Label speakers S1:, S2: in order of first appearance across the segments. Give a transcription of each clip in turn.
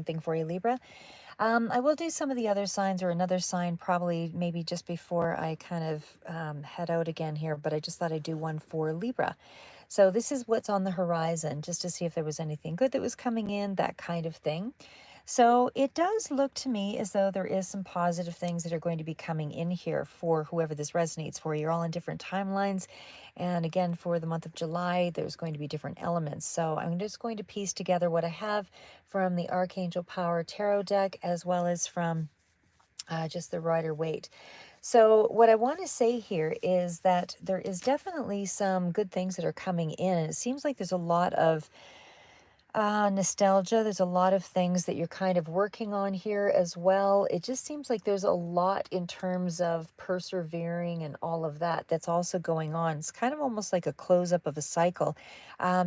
S1: something for you, Libra. I will do some of the other signs or another sign probably maybe just before I kind of head out again here, but I just thought I'd do one for Libra. So this is what's on the horizon, just to see if there was anything good that was coming in, that kind of thing. So it does look to me as though there is some positive things that are going to be coming in here for whoever this resonates for. You're all in different timelines. And again, for the month of July, there's going to be different elements. So I'm just going to piece together what I have from the Archangel Power Tarot deck, as well as from just the Rider Waite. So what I want to say here is that there is definitely some good things that are coming in. And it seems like there's a lot of nostalgia. There's a lot of things that you're kind of working on here as well. It just seems like there's a lot in terms of persevering and all of that that's also going on. It's kind of almost like a close up of a cycle,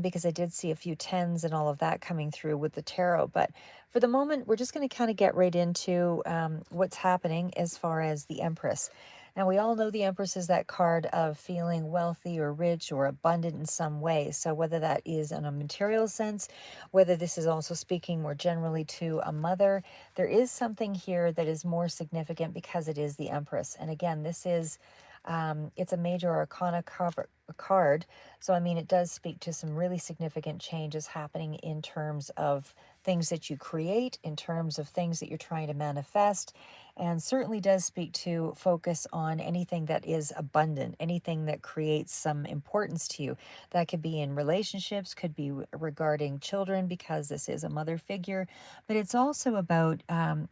S1: because I did see a few tens and all of that coming through with the tarot. But for the moment, we're just going to kind of get right into what's happening as far as the Empress. Now, we all know the Empress is that card of feeling wealthy or rich or abundant in some way. So whether that is in a material sense, whether this is also speaking more generally to a mother, there is something here that is more significant because it is the Empress. And again, this is, it's a major arcana card. So, I mean, it does speak to some really significant changes happening in terms of things that you create, in terms of things that you're trying to manifest, and certainly does speak to focus on anything that is abundant, anything that creates some importance to you. That could be in relationships, could be regarding children, because this is a mother figure, but it's also about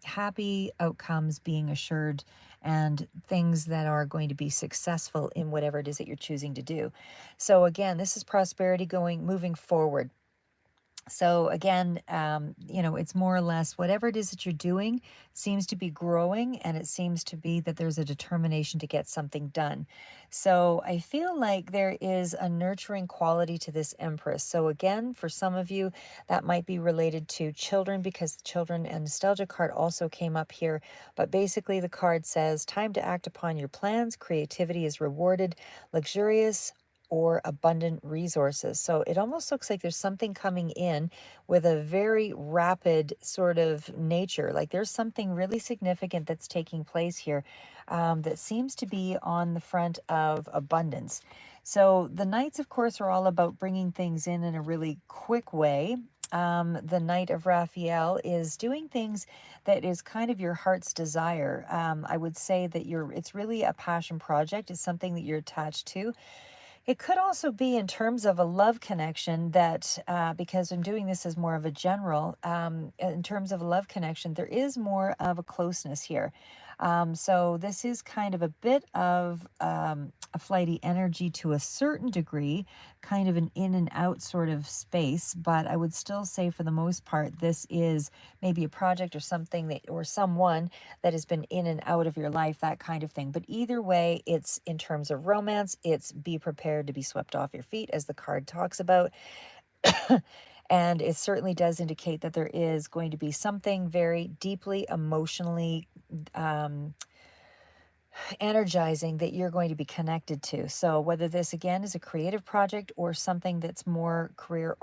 S1: happy outcomes being assured and things that are going to be successful in whatever it is that you're choosing to do. So again, this is prosperity moving forward. So again, it's more or less whatever it is that you're doing seems to be growing, and it seems to be that there's a determination to get something done. So I feel like there is a nurturing quality to this Empress. So again, for some of you, that might be related to children, because the children and nostalgia card also came up here. But basically the card says, time to act upon your plans. Creativity is rewarded. Luxurious or abundant resources. So it almost looks like there's something coming in with a very rapid sort of nature. Like there's something really significant that's taking place here, that seems to be on the front of abundance. So the Knights, of course, are all about bringing things in a really quick way. The Knight of Raphael is doing things that is kind of your heart's desire. I would say that it's really a passion project. It's something that you're attached to. It could also be in terms of a love connection that, because I'm doing this as more of a general, in terms of a love connection, there is more of a closeness here. So this is kind of a bit of a flighty energy to a certain degree, kind of an in and out sort of space. But I would still say for the most part, this is maybe a project or something that, or someone that has been in and out of your life, that kind of thing. But either way, it's in terms of romance, it's be prepared to be swept off your feet, as the card talks about. And it certainly does indicate that there is going to be something very deeply emotionally energizing that you're going to be connected to. So whether this again is a creative project or something that's more career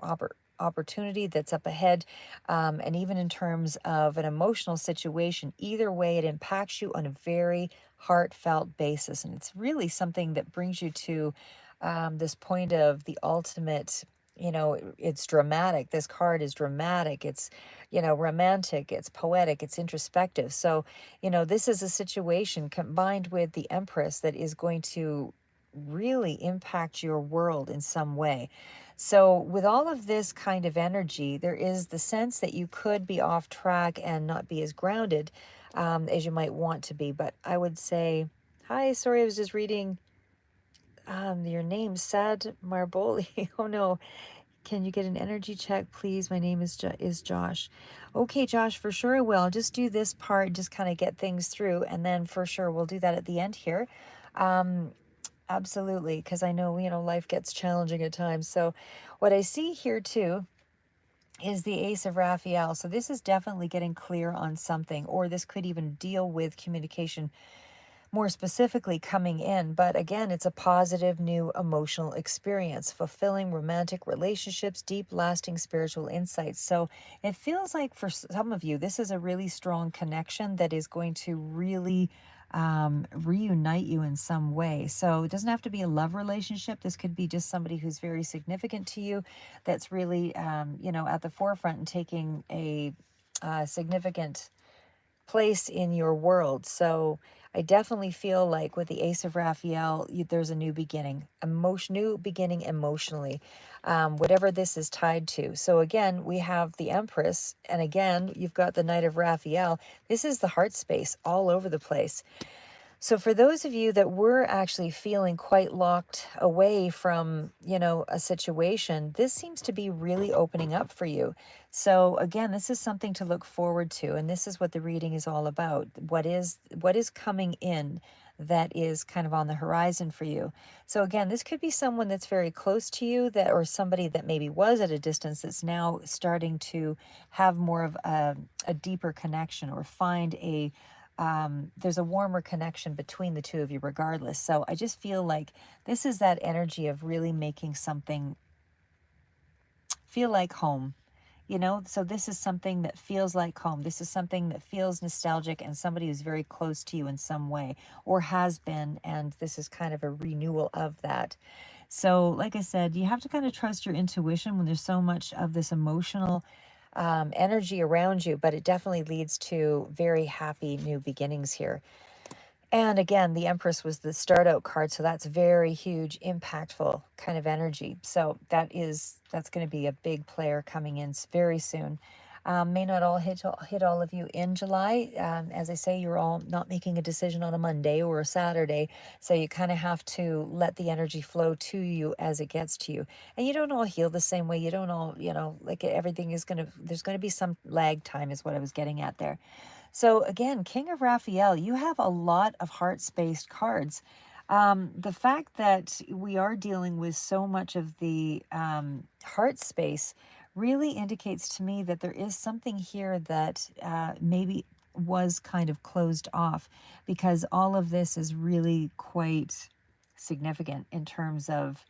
S1: opportunity that's up ahead, and even in terms of an emotional situation, either way, it impacts you on a very heartfelt basis. And it's really something that brings you to this point of the ultimate. It's dramatic. This card is dramatic. It's, romantic. It's poetic. It's introspective. So, this is a situation combined with the Empress that is going to really impact your world in some way. So with all of this kind of energy, there is the sense that you could be off track and not be as grounded as you might want to be. But I would say, hi, sorry, I was just reading your name, Sad Marboli. Oh no. Can you get an energy check, please? My name is Josh. Okay, Josh, for sure I will. I'll just do this part, just kind of get things through, and then for sure we'll do that at the end here. Absolutely, because I know, life gets challenging at times. So what I see here too is the Ace of Raphael. So this is definitely getting clear on something, or this could even deal with communication more specifically coming in. But again, it's a positive new emotional experience, fulfilling romantic relationships, deep lasting spiritual insights. So it feels like for some of you, this is a really strong connection that is going to really reunite you in some way. So it doesn't have to be a love relationship. This could be just somebody who's very significant to you, that's really, at the forefront and taking a significant place in your world. So I definitely feel like with the Ace of Raphael, there's a new beginning, new beginning emotionally, whatever this is tied to. So again, we have the Empress, and again, you've got the Knight of Raphael. This is the heart space all over the place. So for those of you that were actually feeling quite locked away from, a situation, this seems to be really opening up for you. So again, this is something to look forward to, and this is what the reading is all about. What is coming in that is kind of on the horizon for you. So again, this could be someone that's very close to you, that or somebody that maybe was at a distance that's now starting to have more of a deeper connection, or find there's a warmer connection between the two of you regardless. So I just feel like this is that energy of really making something feel like home. So this is something that feels like home. This is something that feels nostalgic, and somebody who's very close to you in some way, or has been, and this is kind of a renewal of that. So like I said, you have to kind of trust your intuition when there's so much of this emotional energy around you, but it definitely leads to very happy new beginnings here. And again, the Empress was the start out card, so that's very huge, impactful kind of energy. So that's going to be a big player coming in very soon. May not all hit all of you in July. As I say, you're all not making a decision on a Monday or a Saturday, so you kind of have to let the energy flow to you as it gets to you. And you don't all heal the same way. You don't all, like everything is there's going to be some lag time, is what I was getting at there. So again, King of Raphael, you have a lot of heart-spaced cards. The fact that we are dealing with so much of the heart space really indicates to me that there is something here that maybe was kind of closed off, because all of this is really quite significant in terms of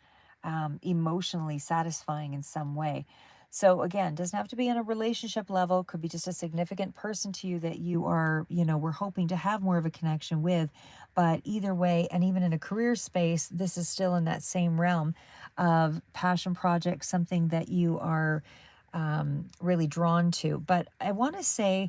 S1: emotionally satisfying in some way. So again, doesn't have to be on a relationship level, could be just a significant person to you that you are, we're hoping to have more of a connection with. But either way, and even in a career space, this is still in that same realm of passion project, something that you are really drawn to. But I want to say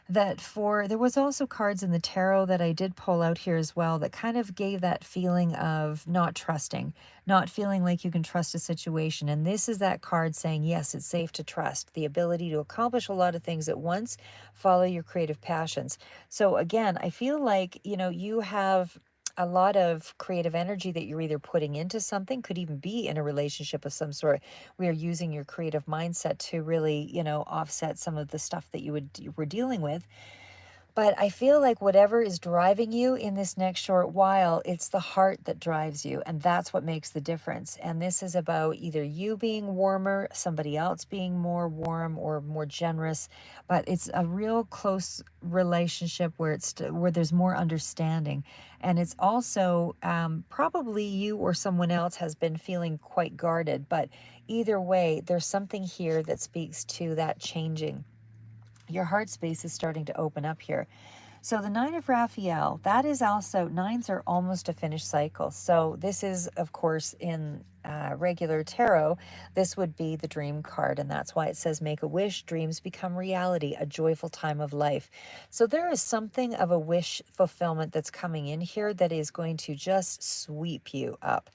S1: that there was also cards in the tarot that I did pull out here as well that kind of gave that feeling of not trusting, not feeling like you can trust a situation. And this is that card saying, yes, it's safe to trust, the ability to accomplish a lot of things at once, follow your creative passions. So again, I feel like, you have a lot of creative energy that you're either putting into something, could even be in a relationship of some sort. We are using your creative mindset to really, offset some of the stuff that you were dealing with. But I feel like whatever is driving you in this next short while, it's the heart that drives you. And that's what makes the difference. And this is about either you being warmer, somebody else being more warm or more generous. But it's a real close relationship where there's more understanding. And it's also probably you or someone else has been feeling quite guarded. But either way, there's something here that speaks to that changing. Your heart space is starting to open up here. So the Nine of Raphael, that is also, nines are almost a finished cycle. So this is, of course, in regular tarot, this would be the dream card. And that's why it says, make a wish, dreams become reality, a joyful time of life. So there is something of a wish fulfillment that's coming in here that is going to just sweep you up.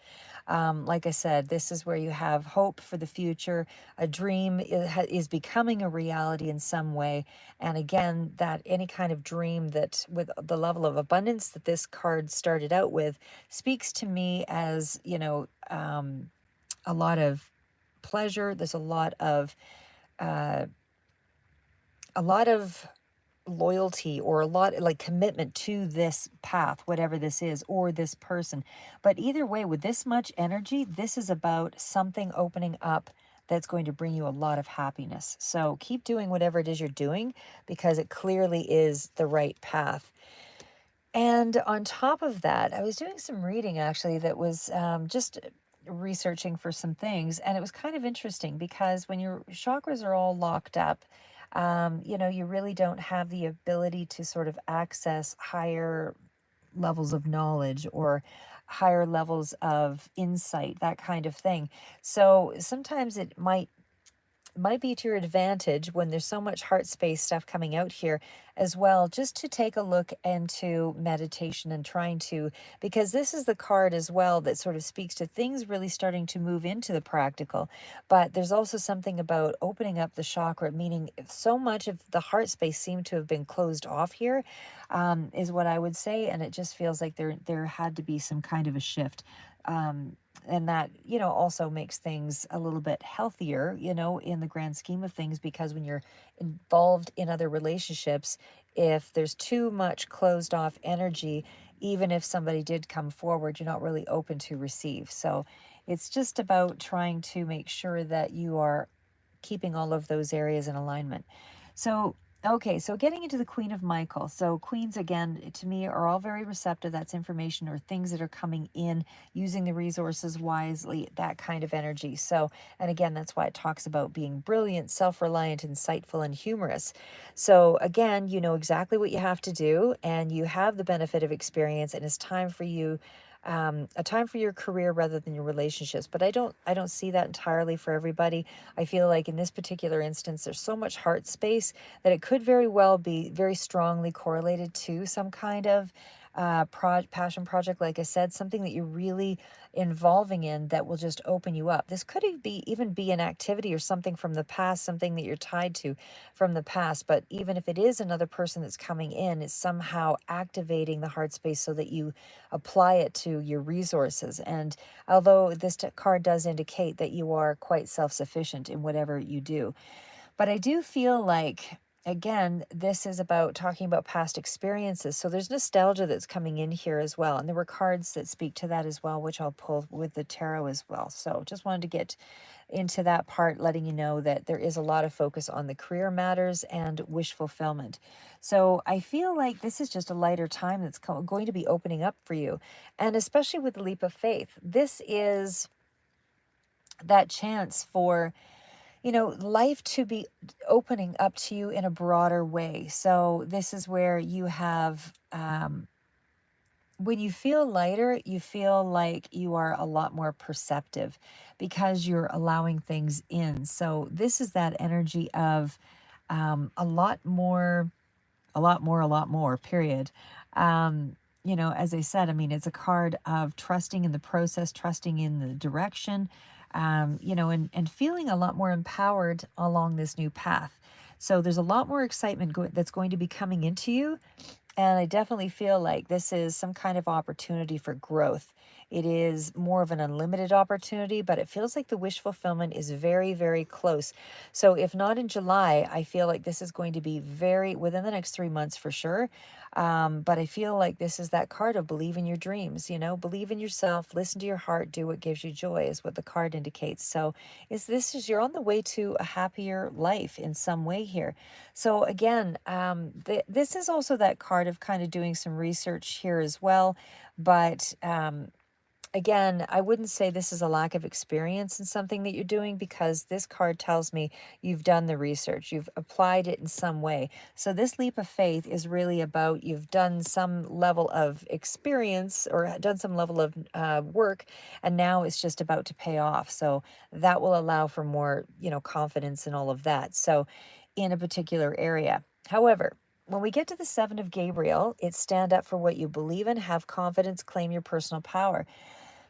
S1: Like I said, this is where you have hope for the future. A dream is becoming a reality in some way. And again, that any kind of dream that with the level of abundance that this card started out with speaks to me as, a lot of pleasure. There's uh, a lot of loyalty, or a lot like commitment to this path, whatever this is, or this person. But either way, with this much energy, this is about something opening up that's going to bring you a lot of happiness. So keep doing whatever it is you're doing, because it clearly is the right path. And on top of that, I was doing some reading actually that was just researching for some things. And it was kind of interesting because when your chakras are all locked up, you really don't have the ability to sort of access higher levels of knowledge or higher levels of insight, that kind of thing. So sometimes it might be to your advantage when there's so much heart space stuff coming out here as well, just to take a look into meditation and trying to, because this is the card as well that sort of speaks to things really starting to move into the practical. But there's also something about opening up the chakra, meaning if so much of the heart space seemed to have been closed off here, is what I would say. And it just feels like there had to be some kind of a shift. And that also makes things a little bit healthier in the grand scheme of things, because when you're involved in other relationships, if there's too much closed off energy, even if somebody did come forward, you're not really open to receive. So it's just about trying to make sure that you are keeping all of those areas in alignment. So, okay, so getting into the Queen of Michael. So, queens, again, to me, are all very receptive. That's information or things that are coming in, using the resources wisely, that kind of energy. So, and again, that's why it talks about being brilliant, self reliant, insightful, and humorous. So, again, you know exactly what you have to do, and you have the benefit of experience, and it's time for you. A time for your career rather than your relationships, but I don't see that entirely for everybody. I feel like in this particular instance, there's so much heart space that it could very well be very strongly correlated to some kind of passion project. Like I said, something that you're really involving in that will just open you up. This could even be an activity or something from the past, something that you're tied to from the past. But even if it is another person that's coming in, it's somehow activating the heart space so that you apply it to your resources. And although this card does indicate that you are quite self-sufficient in whatever you do, but I do feel like, again, this is about talking about past experiences. So there's nostalgia that's coming in here as well. And there were cards that speak to that as well, which I'll pull with the tarot as well. So just wanted to get into that part, letting you know that there is a lot of focus on the career matters and wish fulfillment. So I feel like this is just a lighter time that's going to be opening up for you. And especially with the leap of faith, this is that chance for life to be opening up to you in a broader way. So this is where you have, when you feel lighter, you feel like you are a lot more perceptive because you're allowing things in. So this is that energy of a lot more, a lot more, a lot more, period. As I said, I mean, it's a card of trusting in the process, trusting in the direction, and feeling a lot more empowered along this new path. So there's a lot more excitement that's going to be coming into you. And I definitely feel like this is some kind of opportunity for growth. It is more of an unlimited opportunity, but it feels like the wish fulfillment is very, very close. So, if not in July, I feel like this is going to be very within the next 3 months for sure. But I feel like this is that card of believe in your dreams, believe in yourself, listen to your heart, do what gives you joy, is what the card indicates. So, you're on the way to a happier life in some way here. So again, this is also that card of kind of doing some research here as well. But again, I wouldn't say this is a lack of experience in something that you're doing, because this card tells me you've done the research, you've applied it in some way. So this leap of faith is really about you've done some level of experience or done some level of work, and now it's just about to pay off. So that will allow for more, confidence and all of that. So in a particular area. However, when we get to the Seven of Gabriel, it's stand up for what you believe in, have confidence, claim your personal power.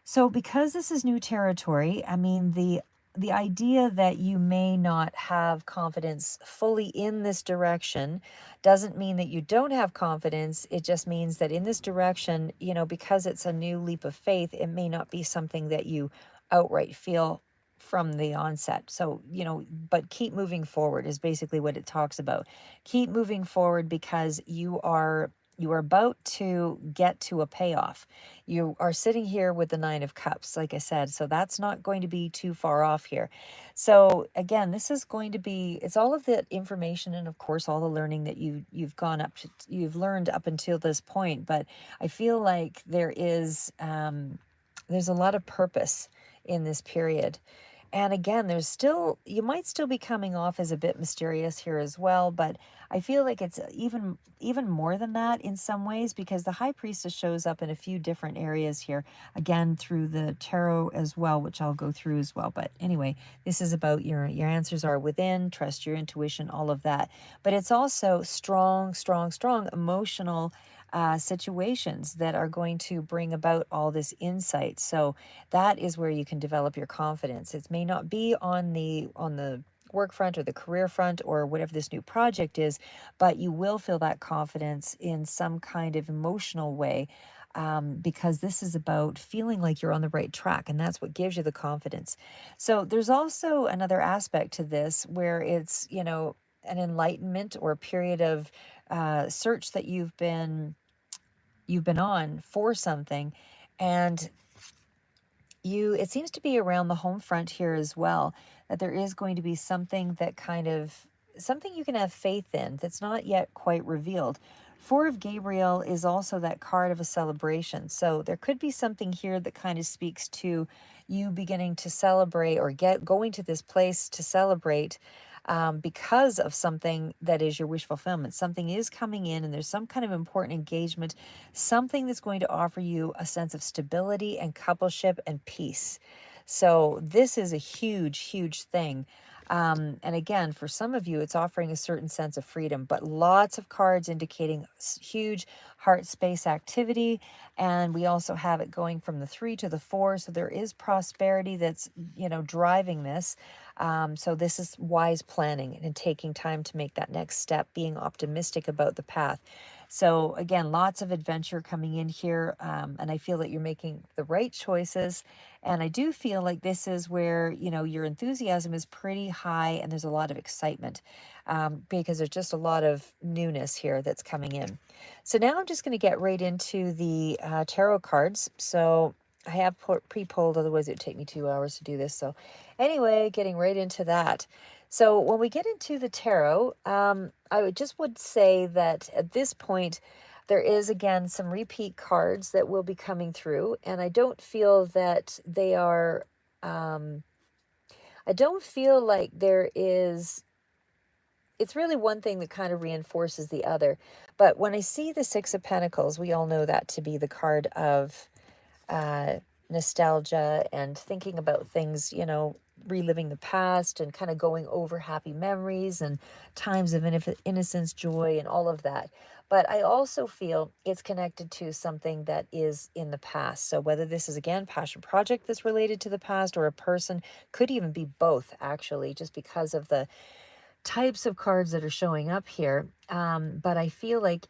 S1: So because this is new territory, I mean, the idea that you may not have confidence fully in this direction doesn't mean that you don't have confidence. It just means that in this direction, because it's a new leap of faith, it may not be something that you outright feel from the onset. So, but keep moving forward is basically what it talks about. Keep moving forward because you are You are about to get to a payoff. You are sitting here with the Nine of Cups, like I said, so that's not going to be too far off here. So again, this is going to be, it's all of the information and of course all the learning that you've gone up to, you've learned up until this point. But I feel like there's a lot of purpose in this period. And again, there's still, you might still be coming off as a bit mysterious here as well, but I feel like it's even more than that in some ways, because the High Priestess shows up in a few different areas here, again through the tarot as well, which I'll go through as well. But anyway, this is about your answers are within, trust your intuition, all of that. But it's also strong, strong, strong emotional situations that are going to bring about all this insight. So that is where you can develop your confidence. It may not be on the work front or the career front or whatever this new project is, but you will feel that confidence in some kind of emotional way, because this is about feeling like you're on the right track, and that's what gives you the confidence. So there's also another aspect to this where it's, an enlightenment or a period of search that you've been on for something, and it seems to be around the home front here as well, that there is going to be something that something you can have faith in that's not yet quite revealed. Four of Gabriel is also that card of a celebration. So there could be something here that kind of speaks to you beginning to celebrate or going to this place to celebrate, because of something that is your wish fulfillment. Something is coming in and there's some kind of important engagement, something that's going to offer you a sense of stability and coupleship and peace. So this is a huge, huge thing. And again, for some of you, it's offering a certain sense of freedom, but lots of cards indicating huge heart space activity. And we also have it going from the 3 to the 4. So there is prosperity that's, driving this. So this is wise planning and taking time to make that next step, being optimistic about the path. So again, lots of adventure coming in here, and I feel that you're making the right choices. And I do feel like this is where, your enthusiasm is pretty high and there's a lot of excitement, because there's just a lot of newness here that's coming in. So now I'm just going to get right into the tarot cards. So I have pre-pulled, otherwise it would take me 2 hours to do this. So anyway, getting right into that. So when we get into the tarot, I would say that at this point, there is again some repeat cards that will be coming through, and I don't feel that they are. I don't feel like there is. It's really one thing that kind of reinforces the other. But when I see the Six of Pentacles, we all know that to be the card of uh, nostalgia and thinking about things, reliving the past and kind of going over happy memories and times of innocence, joy, and all of that. But I also feel it's connected to something that is in the past. So whether this is again passion project that's related to the past or a person, could even be both actually, just because of the types of cards that are showing up here. But I feel like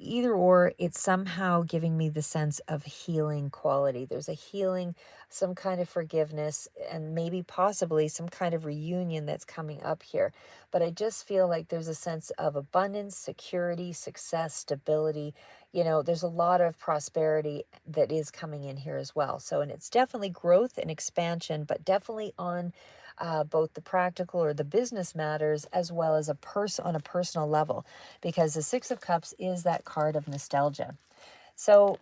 S1: either or, it's somehow giving me the sense of healing quality. There's a healing, some kind of forgiveness, and maybe possibly some kind of reunion that's coming up here. But I just feel like there's a sense of abundance, security, success, stability. There's a lot of prosperity that is coming in here as well. So, and it's definitely growth and expansion, but definitely on both the practical or the business matters, as well as on a personal level, because the Six of Cups is that card of nostalgia. So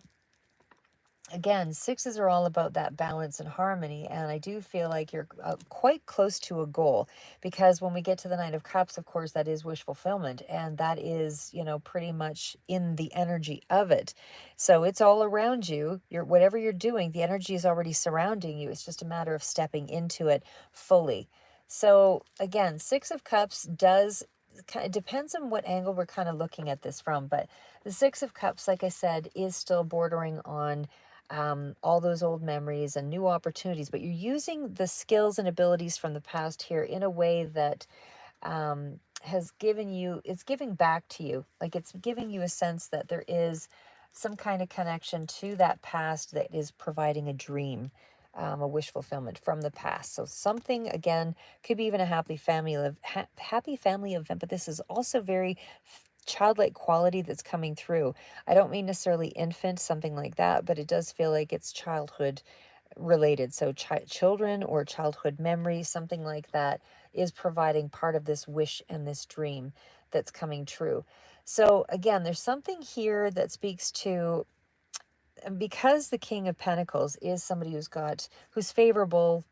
S1: again, sixes are all about that balance and harmony, and I do feel like you're quite close to a goal, because when we get to the Nine of Cups, of course, that is wish fulfillment, and that is, pretty much in the energy of it. So it's all around you. Whatever you're doing, the energy is already surrounding you. It's just a matter of stepping into it fully. So again, Six of Cups does it depends on what angle we're kind of looking at this from, but the Six of Cups, like I said, is still bordering on all those old memories and new opportunities, but you're using the skills and abilities from the past here in a way that it's giving back to you. Like it's giving you a sense that there is some kind of connection to that past that is providing a dream, a wish fulfillment from the past. So something, again, could be even a happy family event, but this is also very childlike quality that's coming through. I don't mean necessarily infant, something like that, but it does feel like it's childhood related. So children or childhood memories, something like that, is providing part of this wish and this dream that's coming true. So again, there's something here that speaks to, and because the King of Pentacles is somebody who's favorable,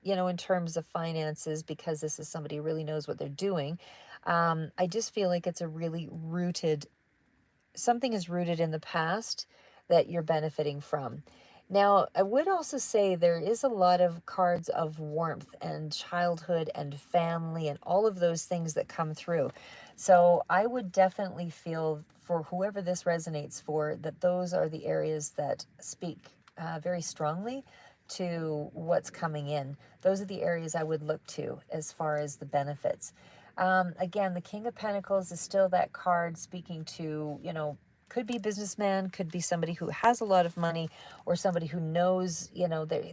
S1: in terms of finances, because this is somebody who really knows what they're doing. I just feel like it's a really rooted, something is rooted in the past that you're benefiting from. Now, I would also say there is a lot of cards of warmth and childhood and family and all of those things that come through. So I would definitely feel, for whoever this resonates for, that those are the areas that speak very strongly to what's coming in. Those are the areas I would look to as far as the benefits. Again, the King of Pentacles is still that card speaking to, could be businessman, could be somebody who has a lot of money, or somebody who knows,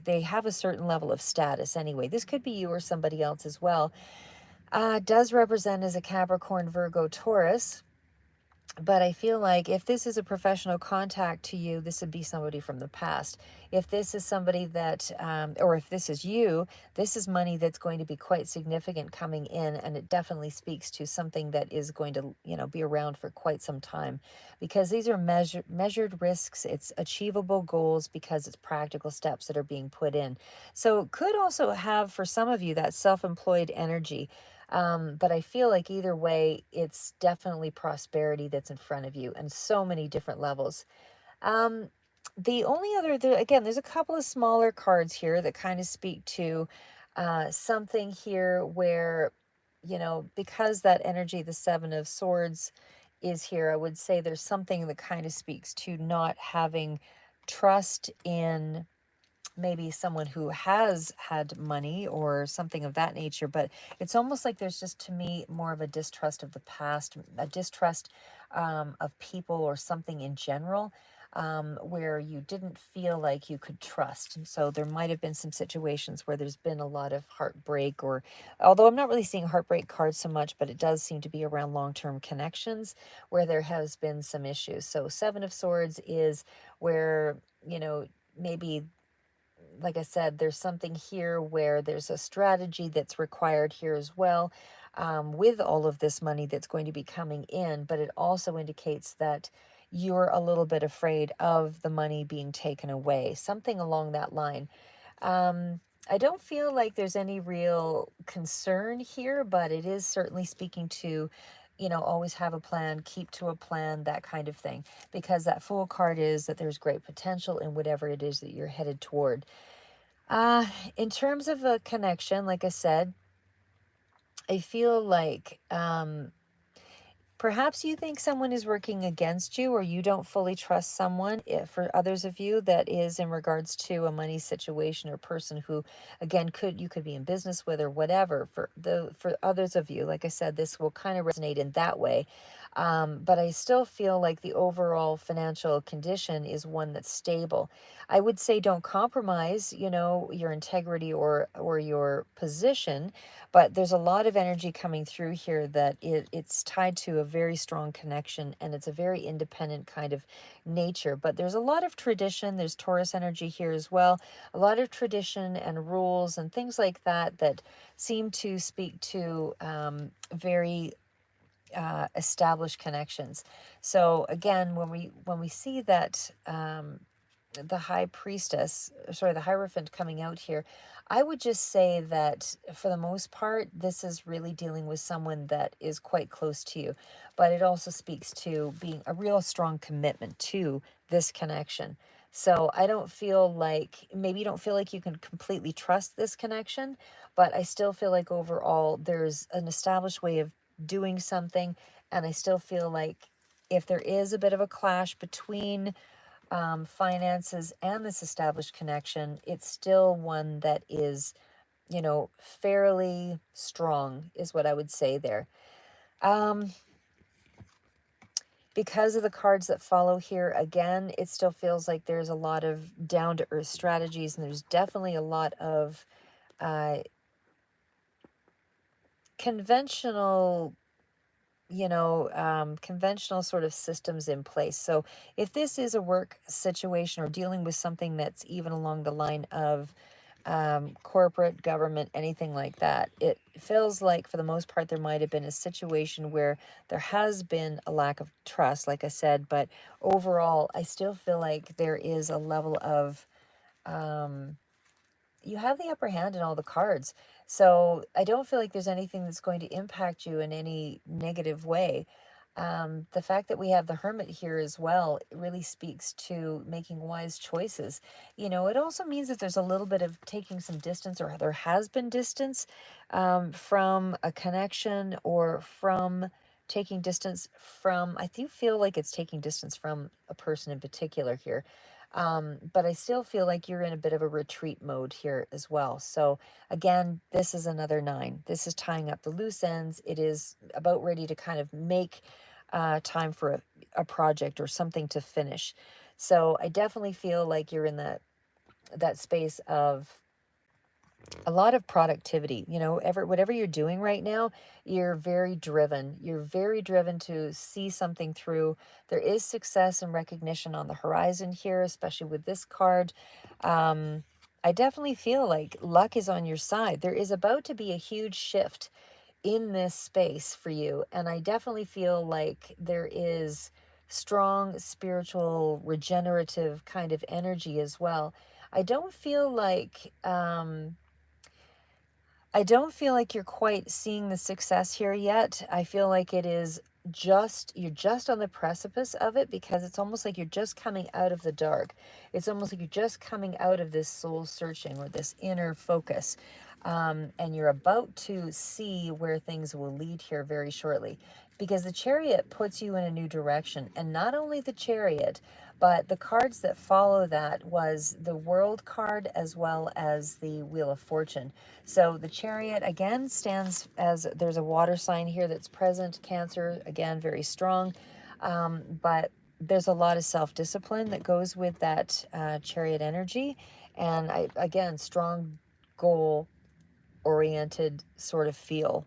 S1: they have a certain level of status anyway. This could be you or somebody else as well. Does represent as a Capricorn, Virgo, Taurus. But I feel like if this is a professional contact to you, this would be somebody from the past. If this is somebody that, or if this is you, this is money that's going to be quite significant coming in. And it definitely speaks to something that is going to, be around for quite some time. Because these are measured risks. It's achievable goals because it's practical steps that are being put in. So could also have, for some of you, that self-employed energy. But I feel like either way, it's definitely prosperity that's in front of you and so many different levels. Um, the only other, again, there's a couple of smaller cards here that kind of speak to something here where, because that energy, the Seven of Swords, is here, I would say there's something that kind of speaks to not having trust in maybe someone who has had money or something of that nature, but it's almost like there's just, to me, more of a distrust of the past, a distrust of people or something in general, where you didn't feel like you could trust. And so there might have been some situations where there's been a lot of heartbreak, or although I'm not really seeing heartbreak cards so much, but it does seem to be around long-term connections where there has been some issues. So Seven of Swords is where, maybe, like I said, there's something here where there's a strategy that's required here as well, with all of this money that's going to be coming in. But it also indicates that you're a little bit afraid of the money being taken away, something along that line. I don't feel like there's any real concern here, but it is certainly speaking to, always have a plan, keep to a plan, that kind of thing, because that Fool card is that there's great potential in whatever it is that you're headed toward. Uh, in terms of a connection, like I said, I feel like perhaps you think someone is working against you, or you don't fully trust someone. For others of you, that is in regards to a money situation or person who, again, you could be in business with or whatever. For others of you, like I said, this will kind of resonate in that way. But I still feel like the overall financial condition is one that's stable. I would say don't compromise, your integrity or your position, but there's a lot of energy coming through here that it's tied to a very strong connection, and it's a very independent kind of nature. But there's a lot of tradition. There's Taurus energy here as well. A lot of tradition and rules and things like that that seem to speak to very established connections. So again, when we see that the high priestess, sorry, the Hierophant coming out here, I would just say that for the most part, this is really dealing with someone that is quite close to you. But it also speaks to being a real strong commitment to this connection. So I don't feel like, maybe you don't feel like you can completely trust this connection, but I still feel like overall there's an established way of doing something. And I still feel like if there is a bit of a clash between finances and this established connection, it's still one that is, fairly strong, is what I would say there. Um, because of the cards that follow here, again, it still feels like there's a lot of down to earth strategies, and there's definitely a lot of uh, conventional conventional sort of systems in place. So if this is a work situation or dealing with something that's even along the line of corporate, government, anything like that, it feels like for the most part there might have been a situation where there has been a lack of trust, like I said, but overall, I still feel like there is a level of um, you have the upper hand in all the cards. So I don't feel like there's anything that's going to impact you in any negative way. The fact that we have the hermit here as well, it really speaks to making wise choices. It also means that there's a little bit of taking some distance, or there has been distance from a connection, or from taking distance from, I do feel like it's taking distance from a person in particular here. But I still feel like you're in a bit of a retreat mode here as well. So again, this is another nine. This is tying up the loose ends. It is about ready to kind of make time for a project or something to finish. So I definitely feel like you're in that space of a lot of productivity. Whatever you're doing right now, you're very driven. You're very driven to see something through. There is success and recognition on the horizon here, especially with this card. um, I definitely feel like luck is on your side. There is about to be a huge shift in this space for you, and I definitely feel like there is strong spiritual regenerative kind of energy as well. I don't feel like you're quite seeing the success here yet. I feel like you're just on the precipice of it, because it's almost like you're just coming out of the dark. It's almost like you're just coming out of this soul searching or this inner focus. And you're about to see where things will lead here very shortly, because the chariot puts you in a new direction. And not only the chariot, but the cards that follow that was the world card as well as the wheel of fortune. So the chariot again stands as, there's a water sign here that's present, Cancer, again, very strong. But there's a lot of self-discipline that goes with that chariot energy. And again, strong goal oriented sort of feel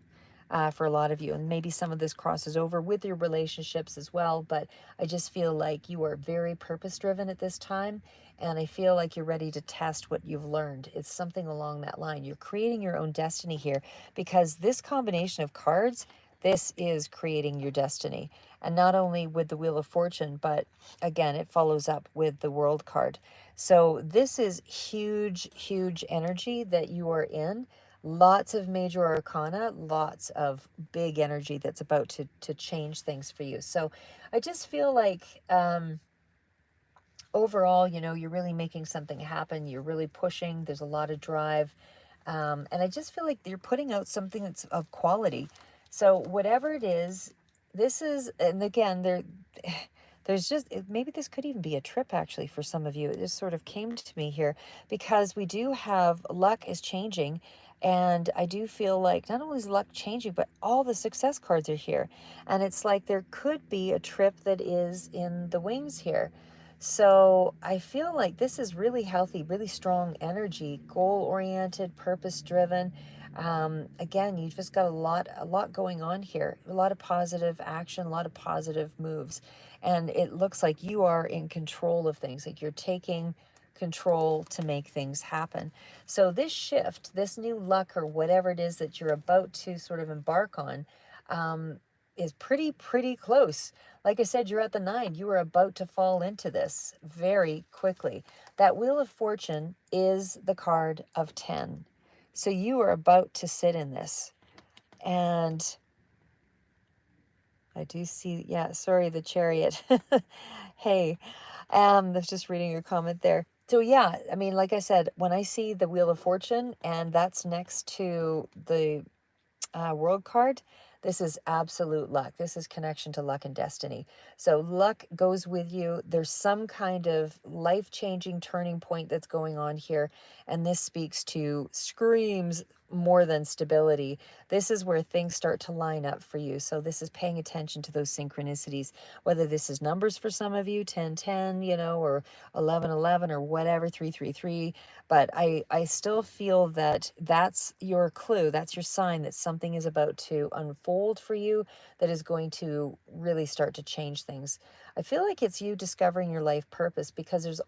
S1: for a lot of you. And maybe some of this crosses over with your relationships as well. But I just feel like you are very purpose driven at this time. And I feel like you're ready to test what you've learned. It's something along that line. You're creating your own destiny here, because this combination of cards, this is creating your destiny. And not only with the Wheel of Fortune, but again, it follows up with the World card. So this is huge, huge energy that you are in. Lots of major arcana, lots of big energy that's about to change things for you. So I just feel like overall, you're really making something happen. You're really pushing. There's a lot of drive. And I just feel like you're putting out something that's of quality. So whatever it is, this is, and again, there's just, maybe this could even be a trip actually for some of you. It just sort of came to me here, because we do have luck is changing. And I do feel like not only is luck changing, but all the success cards are here. And it's like there could be a trip that is in the wings here. So I feel like this is really healthy, really strong energy, goal oriented, purpose driven. Again, you just got a lot going on here, a lot of positive action, a lot of positive moves. And it looks like you are in control of things, like you're taking control to make things happen. So this shift, this new luck or whatever it is that you're about to sort of embark on, is pretty close. Like I said, you're at the nine. You are about to fall into this very quickly. That Wheel of Fortune is the card of 10. So you are about to sit in this. And I do see, yeah, sorry, the chariot. Hey, I was just reading your comment there. So yeah, I mean, like I said, when I see the Wheel of Fortune and that's next to the world card, this is absolute luck. This is connection to luck and destiny. So luck goes with you. There's some kind of life-changing turning point that's going on here. And this speaks to screams more than stability. This is where things start to line up for you. So this is paying attention to those synchronicities, whether this is numbers for some of you, 1010, or 1111 or whatever, 333. But I still feel that that's your clue. That's your sign that something is about to unfold for you that is going to really start to change things. I feel like it's you discovering your life purpose, because there's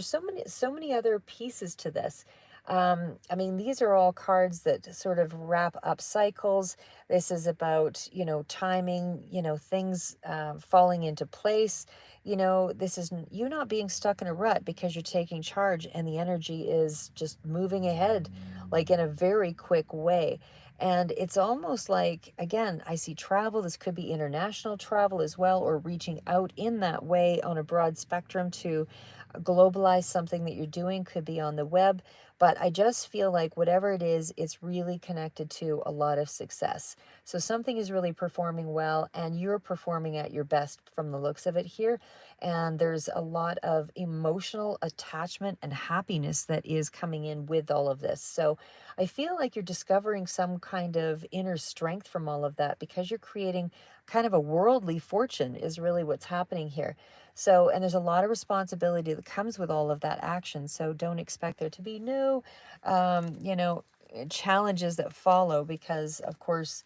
S1: so many other pieces to this. I mean, these are all cards that sort of wrap up cycles. This is about, timing, things falling into place. This is you not being stuck in a rut because you're taking charge and the energy is just moving ahead, like in a very quick way. And it's almost like, again, I see travel. This could be international travel as well, or reaching out in that way on a broad spectrum to globalize something that you're doing, could be on the web. But I just feel like whatever it is, it's really connected to a lot of success. So something is really performing well, and you're performing at your best from the looks of it here. And there's a lot of emotional attachment and happiness that is coming in with all of this. So I feel like you're discovering some kind of inner strength from all of that, because you're creating kind of a worldly fortune, is really what's happening here. So, and there's a lot of responsibility that comes with all of that action. So don't expect there to be no, challenges that follow, because of course,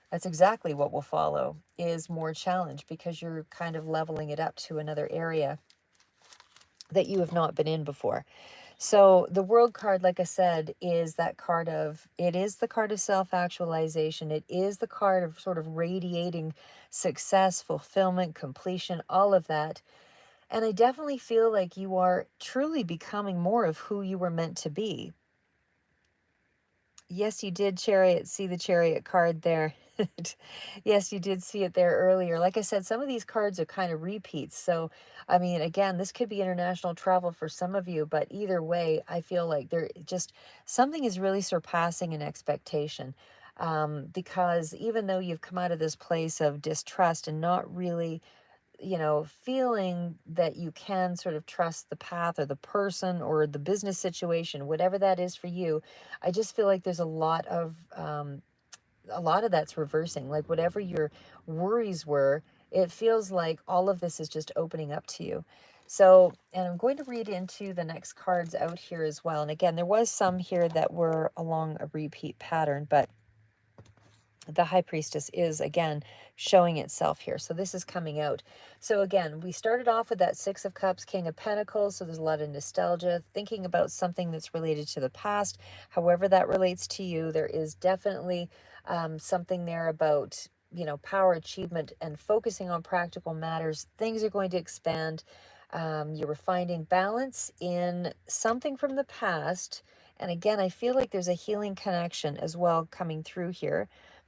S1: that's exactly what will follow, is more challenge, because you're kind of leveling it up to another area that you have not been in before. So the world card, like I said, is that card of, it is the card of self-actualization. It is the card of sort of radiating success, fulfillment, completion, all of that. And I definitely feel like you are truly becoming more of who you were meant to be. Yes, you did, Chariot. See the Chariot card there. Yes, you did see it there earlier. Like I said, some of these cards are kind of repeats. So, I mean, again, this could be international travel for some of you, but either way, I feel like there just something is really surpassing an expectation. Because even though you've come out of this place of distrust and not really, feeling that you can sort of trust the path or the person or the business situation, whatever that is for you, I just feel like there's a lot of that's reversing. Like whatever your worries were, it feels like all of this is just opening up to you. So, and I'm going to read into the next cards out here as well. And again, there was some here that were along a repeat pattern, but the high priestess is again showing itself here. So this is coming out. So again, we started off with that Six of Cups, King of Pentacles. So there's a lot of nostalgia, thinking about something that's related to the past. However that relates to you, there is definitely something there about, power, achievement, and focusing on practical matters. Things are going to expand. You were finding balance in something from the past. And again, I feel like there's a healing connection as well coming through here.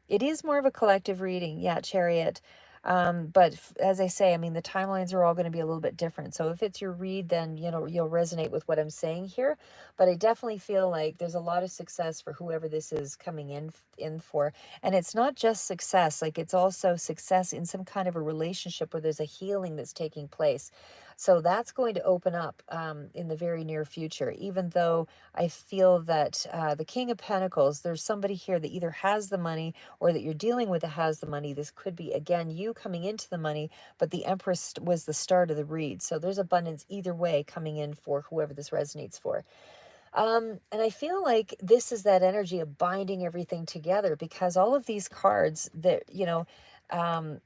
S1: It is more of a collective reading, yeah, Chariot. But as I say, I mean, the timelines are all going to be a little bit different. So if it's your read, then, you'll resonate with what I'm saying here. But I definitely feel like there's a lot of success for whoever this is coming in for. And it's not just success, like it's also success in some kind of a relationship where there's a healing that's taking place. So that's going to open up in the very near future, even though I feel that the King of Pentacles, there's somebody here that either has the money or that you're dealing with that has the money. This could be, again, you coming into the money, but the Empress was the start of the read. So there's abundance either way coming in for whoever this resonates for. And I feel like this is that energy of binding everything together, because all of these cards that, um,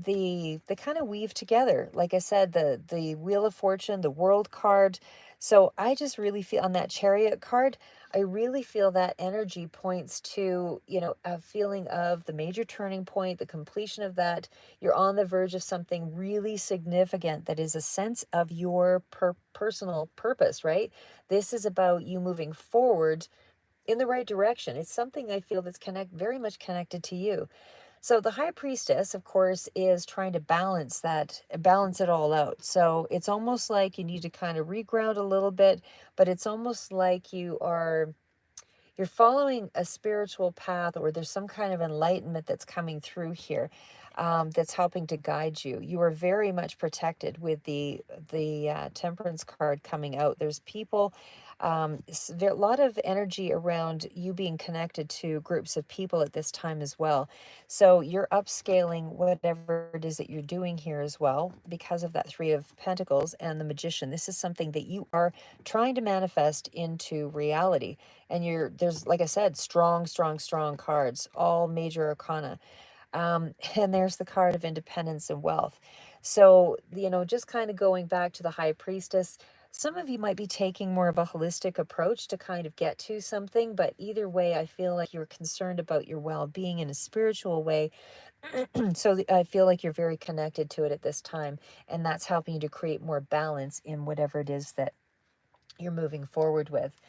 S1: they kind of weave together. Like I said, the Wheel of Fortune, the World card. So I just really feel on that Chariot card, I really feel that energy points to, a feeling of the major turning point, the completion of that. You're on the verge of something really significant that is a sense of your personal purpose, right? This is about you moving forward in the right direction. It's something I feel that's very much connected to you. So the high priestess, of course, is trying to balance it all out. So it's almost like you need to kind of reground a little bit, but it's almost like you're following a spiritual path, or there's some kind of enlightenment that's coming through here, that's helping to guide you. You are very much protected with the Temperance card coming out. There's people There a lot of energy around you being connected to groups of people at this time as well. So you're upscaling whatever it is that you're doing here as well because of that Three of Pentacles and the Magician. This is something that you are trying to manifest into reality. And there's, like I said, strong, strong, strong cards, all major arcana. And there's the card of independence and wealth. So, just kind of going back to the High Priestess, some of you might be taking more of a holistic approach to kind of get to something, but either way, I feel like you're concerned about your well being in a spiritual way. So I feel like you're very connected to it at this time, and that's helping you to create more balance in whatever it is that you're moving forward with.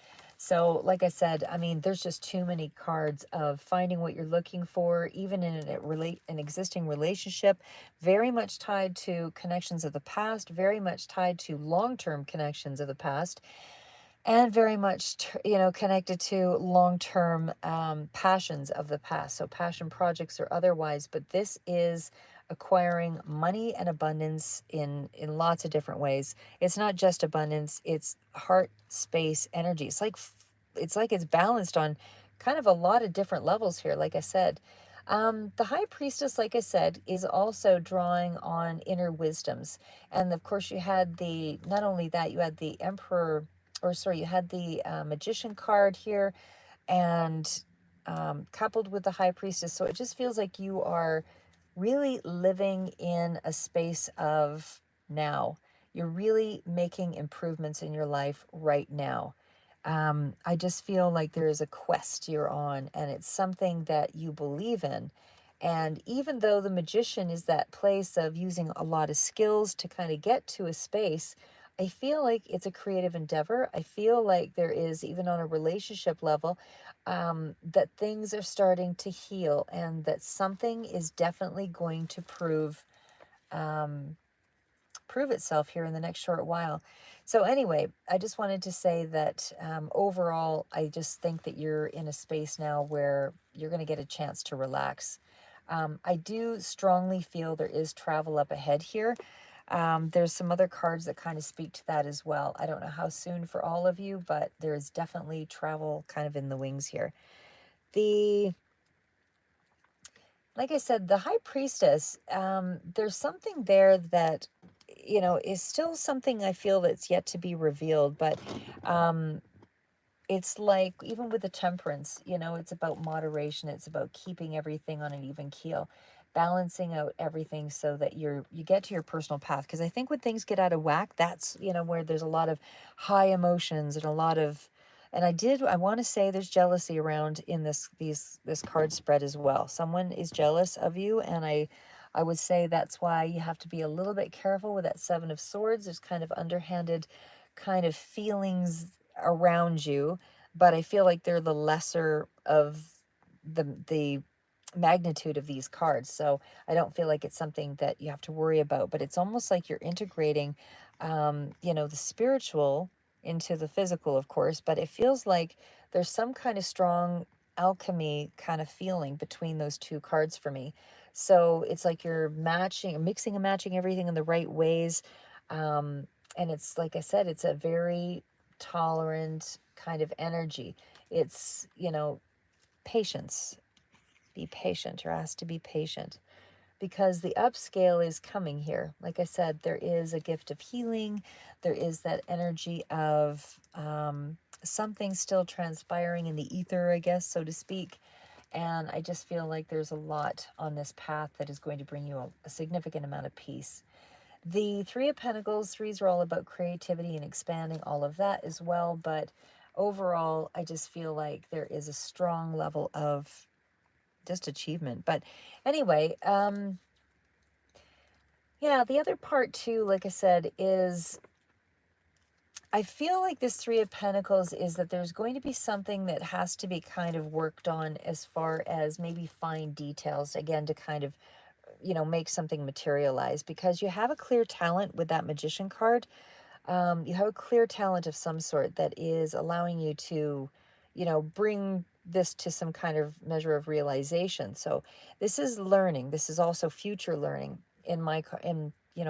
S1: So, like I said, I mean, there's just too many cards of finding what you're looking for, even in an existing relationship, very much tied to connections of the past, very much tied to long-term connections of the past, and very much connected to long-term passions of the past, so passion projects or otherwise. But this is acquiring money and abundance in lots of different ways. It's not just abundance, it's heart space energy. It's balanced on kind of a lot of different levels here, like I said. The High Priestess, like I said, is also drawing on inner wisdoms. And of course, not only that, you had the Emperor, or sorry, you had the Magician card here, and coupled with the High Priestess. So it just feels like you are really living in a space of now. You're really making improvements in your life right now. I just feel like there is a quest you're on, and it's something that you believe in. And even though the Magician is that place of using a lot of skills to kind of get to a space, I feel like it's a creative endeavor. I feel like there is, even on a relationship level, that things are starting to heal, and that something is definitely going to um, prove itself here in the next short while. So anyway, I just wanted to say that overall, I just think that you're in a space now where you're going to get a chance to relax. I do strongly feel there is travel up ahead here. There's some other cards that kind of speak to that as well. I don't know how soon for all of you, but there is definitely travel kind of in the wings here. The Like I said, the High Priestess, there's something there that, is still something I feel that's yet to be revealed, but um, it's like, even with the Temperance, it's about moderation. It's about keeping everything on an even keel, balancing out everything so that you get to your personal path. Because I think when things get out of whack, that's, where there's a lot of high emotions and a lot of, and I want to say there's jealousy around in this card spread as well. Someone is jealous of you, and I would say that's why you have to be a little bit careful with that Seven of Swords. There's kind of underhanded kind of feelings around you, but I feel like they're the lesser of the magnitude of these cards. So I don't feel like it's something that you have to worry about, but it's almost like you're integrating, the spiritual into the physical, of course, but it feels like there's some kind of strong alchemy kind of feeling between those two cards for me. So it's like you're mixing and matching everything in the right ways. Um, and it's, like I said, it's a very tolerant kind of energy. It's, patience. Be patient. You're asked to be patient because the upscale is coming here. Like I said, there is a gift of healing. There is that energy of something still transpiring in the ether, I guess, so to speak. And I just feel like there's a lot on this path that is going to bring you a significant amount of peace. The Three of Pentacles, threes are all about creativity and expanding all of that as well. But overall, I just feel like there is a strong level of just achievement. But anyway, yeah, the other part too, like I said, is I feel like this Three of Pentacles is that there's going to be something that has to be kind of worked on as far as maybe fine details, again, to kind of, make something materialize, because you have a clear talent with that Magician card. You have a clear talent of some sort that is allowing you to, bring this to some kind of measure of realization. So this is learning. This is also future learning in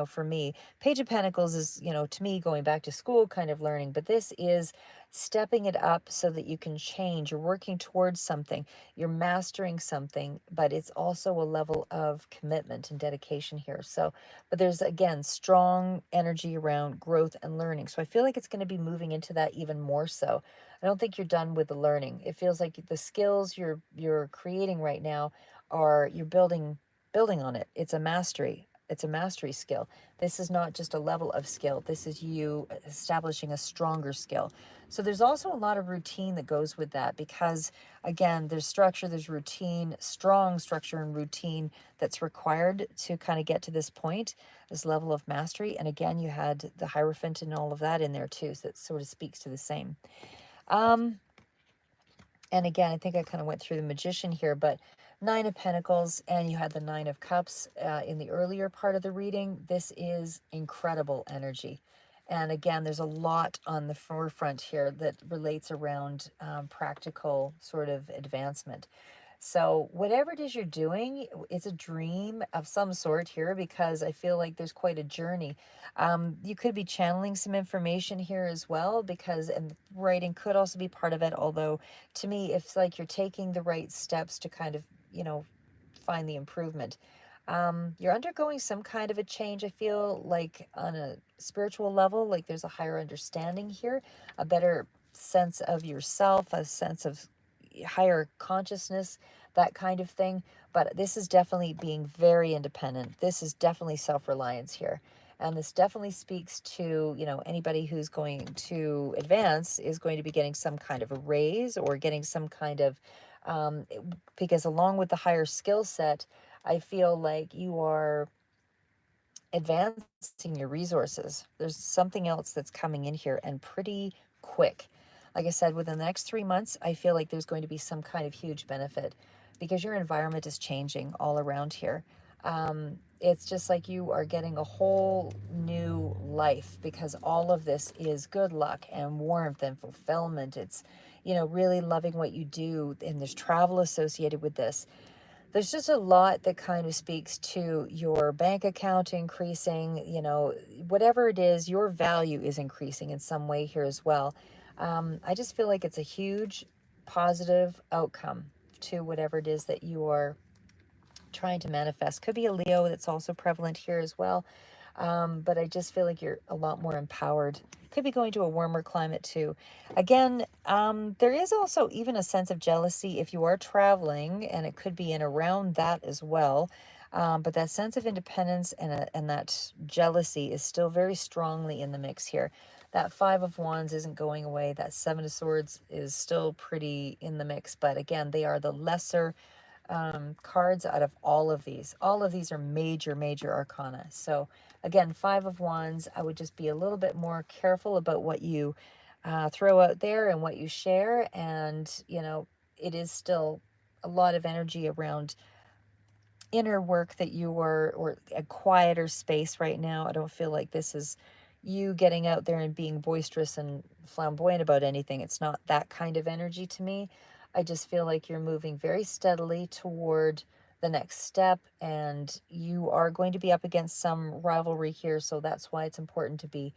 S1: for me. Page of Pentacles is, to me, going back to school kind of learning, but this is stepping it up so that you can change. You're working towards something, you're mastering something, but it's also a level of commitment and dedication here. So, but there's again strong energy around growth and learning. So I feel like it's going to be moving into that even more so. I don't think you're done with the learning. It feels like the skills you're creating right now are you're building on it. It's a mastery. It's a mastery skill. This is not just a level of skill. This is you establishing a stronger skill. So there's also a lot of routine that goes with that because, again, there's structure, there's routine, strong structure and routine that's required to kind of get to this point, this level of mastery. And again, you had the Hierophant and all of that in there too. So that sort of speaks to the same. And again, I think I kind of went through the Magician here, but Nine of Pentacles, and you had the Nine of Cups in the earlier part of the reading. This is incredible energy. And again, there's a lot on the forefront here that relates around practical sort of advancement. So whatever it is you're doing, it's a dream of some sort here because I feel like there's quite a journey. You could be channeling some information here as well because, and writing could also be part of it. Although to me, it's like you're taking the right steps to kind of, find the improvement. You're undergoing some kind of a change. I feel like on a spiritual level, like there's a higher understanding here, a better sense of yourself, a sense of higher consciousness, that kind of thing. But this is definitely being very independent. This is definitely self-reliance here. And this definitely speaks to, anybody who's going to advance is going to be getting some kind of a raise or getting some kind of, because along with the higher skill set, I feel like you are advancing your resources. There's something else that's coming in here and pretty quick. Like I said, within the next 3 months, I feel like there's going to be some kind of huge benefit because your environment is changing all around here. It's just like you are getting a whole new life because all of this is good luck and warmth and fulfillment. It's, really loving what you do, and there's travel associated with this. There's just a lot that kind of speaks to your bank account increasing, whatever it is, your value is increasing in some way here as well. I just feel like it's a huge positive outcome to whatever it is that you are trying to manifest. Could be a Leo that's also prevalent here as well. But I just feel like you're a lot more empowered. Could be going to a warmer climate too. Again, there is also even a sense of jealousy if you are traveling, and it could be in around that as well. But that sense of independence and that jealousy is still very strongly in the mix here. That Five of Wands isn't going away. That Seven of Swords is still pretty in the mix. But again, they are the lesser cards out of all of these. All of these are major, major arcana. So again, Five of Wands, I would just be a little bit more careful about what you throw out there and what you share. And, it is still a lot of energy around inner work that you are, or a quieter space right now. I don't feel like this is you getting out there and being boisterous and flamboyant about anything. It's not that kind of energy to me. I just feel like you're moving very steadily toward the next step, and you are going to be up against some rivalry here. So that's why it's important to be,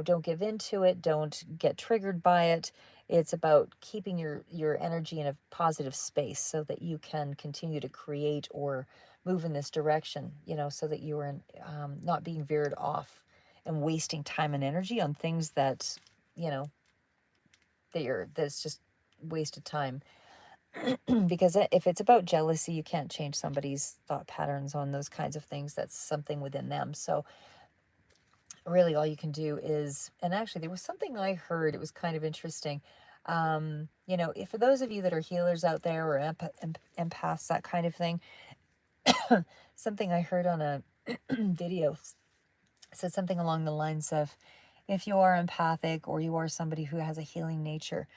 S1: don't give in to it, don't get triggered by it. It's about keeping your energy in a positive space so that you can continue to create or move in this direction, so that you are not being veered off and wasting time and energy on things that, you know, that's just wasted time. Because if it's about jealousy, you can't change somebody's thought patterns on those kinds of things. That's something within them. So really all you can do is, and actually there was something I heard, it was kind of interesting. If for those of you that are healers out there or empaths, that kind of thing, something I heard on a video said something along the lines of, if you are empathic or you are somebody who has a healing nature,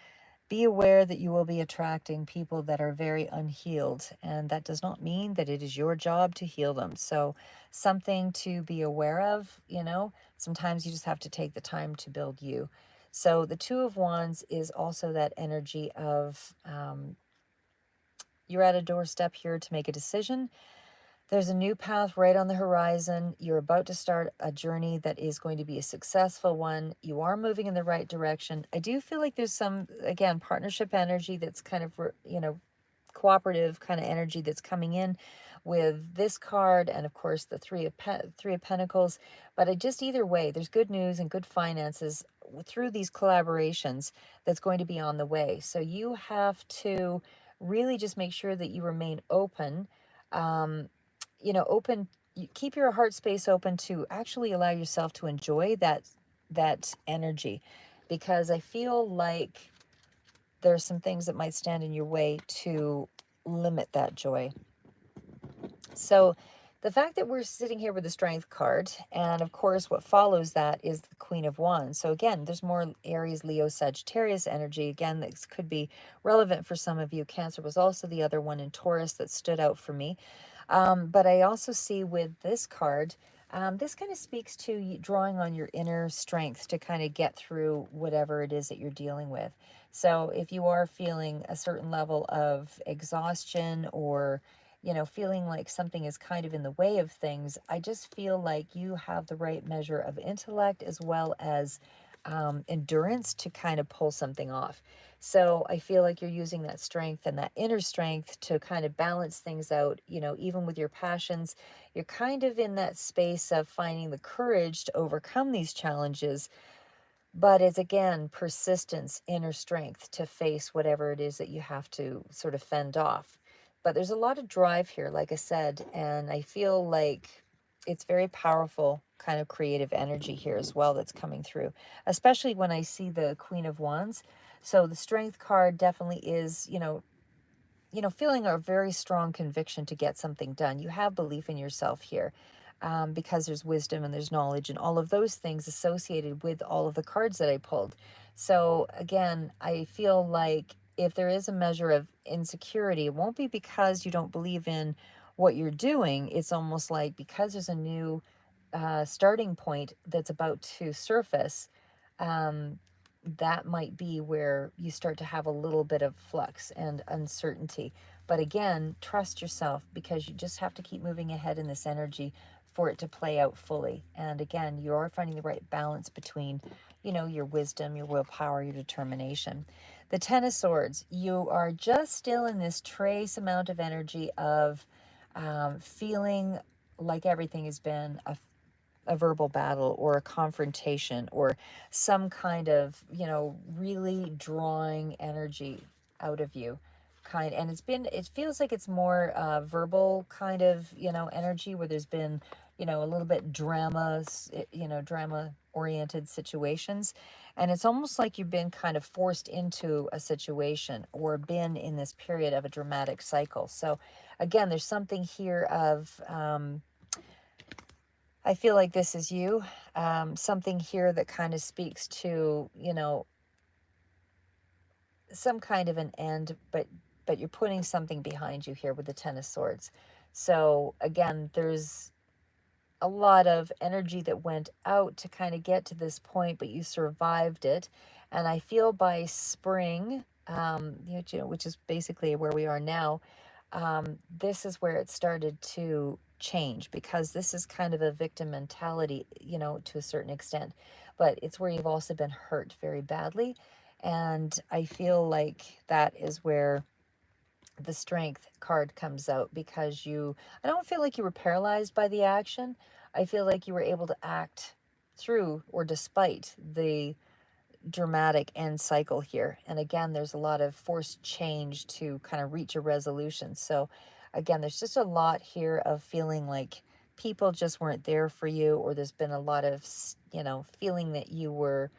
S1: be aware that you will be attracting people that are very unhealed, and that does not mean that it is your job to heal them. So something to be aware of, sometimes you just have to take the time to build you. So the Two of Wands is also that energy of you're at a doorstep here to make a decision. There's a new path right on the horizon. You're about to start a journey that is going to be a successful one. You are moving in the right direction. I do feel like there's some, again, partnership energy that's kind of, cooperative kind of energy that's coming in with this card, and of course the three of pentacles. But I just, either way, there's good news and good finances through these collaborations that's going to be on the way. So you have to really just make sure that you remain open, um, open. You keep your heart space open to actually allow yourself to enjoy that energy, because I feel like there's some things that might stand in your way to limit that joy. So the fact that we're sitting here with the Strength card, and of course what follows that is the Queen of Wands. So again, there's more Aries, Leo, Sagittarius energy. Again, this could be relevant for some of you. Cancer was also the other one in Taurus that stood out for me. But I also see with this card, this kind of speaks to drawing on your inner strength to kind of get through whatever it is that you're dealing with. So if you are feeling a certain level of exhaustion, or feeling like something is kind of in the way of things, I just feel like you have the right measure of intellect as well as endurance to kind of pull something off. So I feel like you're using that strength and that inner strength to kind of balance things out, even with your passions. You're kind of in that space of finding the courage to overcome these challenges, but it's, again, persistence, inner strength to face whatever it is that you have to sort of fend off. But there's a lot of drive here, like I said, and I feel like it's very powerful kind of creative energy here as well that's coming through, especially when I see the Queen of Wands. So the Strength card definitely is, feeling a very strong conviction to get something done. You have belief in yourself here, because there's wisdom and there's knowledge and all of those things associated with all of the cards that I pulled. So again, I feel like if there is a measure of insecurity, it won't be because you don't believe in what you're doing. It's almost like because there's a new starting point that's about to surface, um, that might be where you start to have a little bit of flux and uncertainty. But again, trust yourself, because you just have to keep moving ahead in this energy for it to play out fully. And again, you are finding the right balance between, your wisdom, your willpower, your determination. The Ten of Swords, you are just still in this trace amount of energy of feeling like everything has been a verbal battle or a confrontation or some kind of, really drawing energy out of you and it feels like it's more verbal kind of, energy, where there's been, a little bit drama oriented situations. And it's almost like you've been kind of forced into a situation or been in this period of a dramatic cycle. So again, there's something here of, I feel like this is you. Something here that kind of speaks to, some kind of an end, but you're putting something behind you here with the Ten of Swords. So again, there's a lot of energy that went out to kind of get to this point, but you survived it. And I feel by spring, which is basically where we are now, this is where it started to change, because this is kind of a victim mentality, to a certain extent, but it's where you've also been hurt very badly. And I feel like that is where the Strength card comes out, because I don't feel like you were paralyzed by the action. I feel like you were able to act through or despite the dramatic end cycle here. And again, there's a lot of forced change to kind of reach a resolution. So again, there's just a lot here of feeling like people just weren't there for you, or there's been a lot of, feeling that you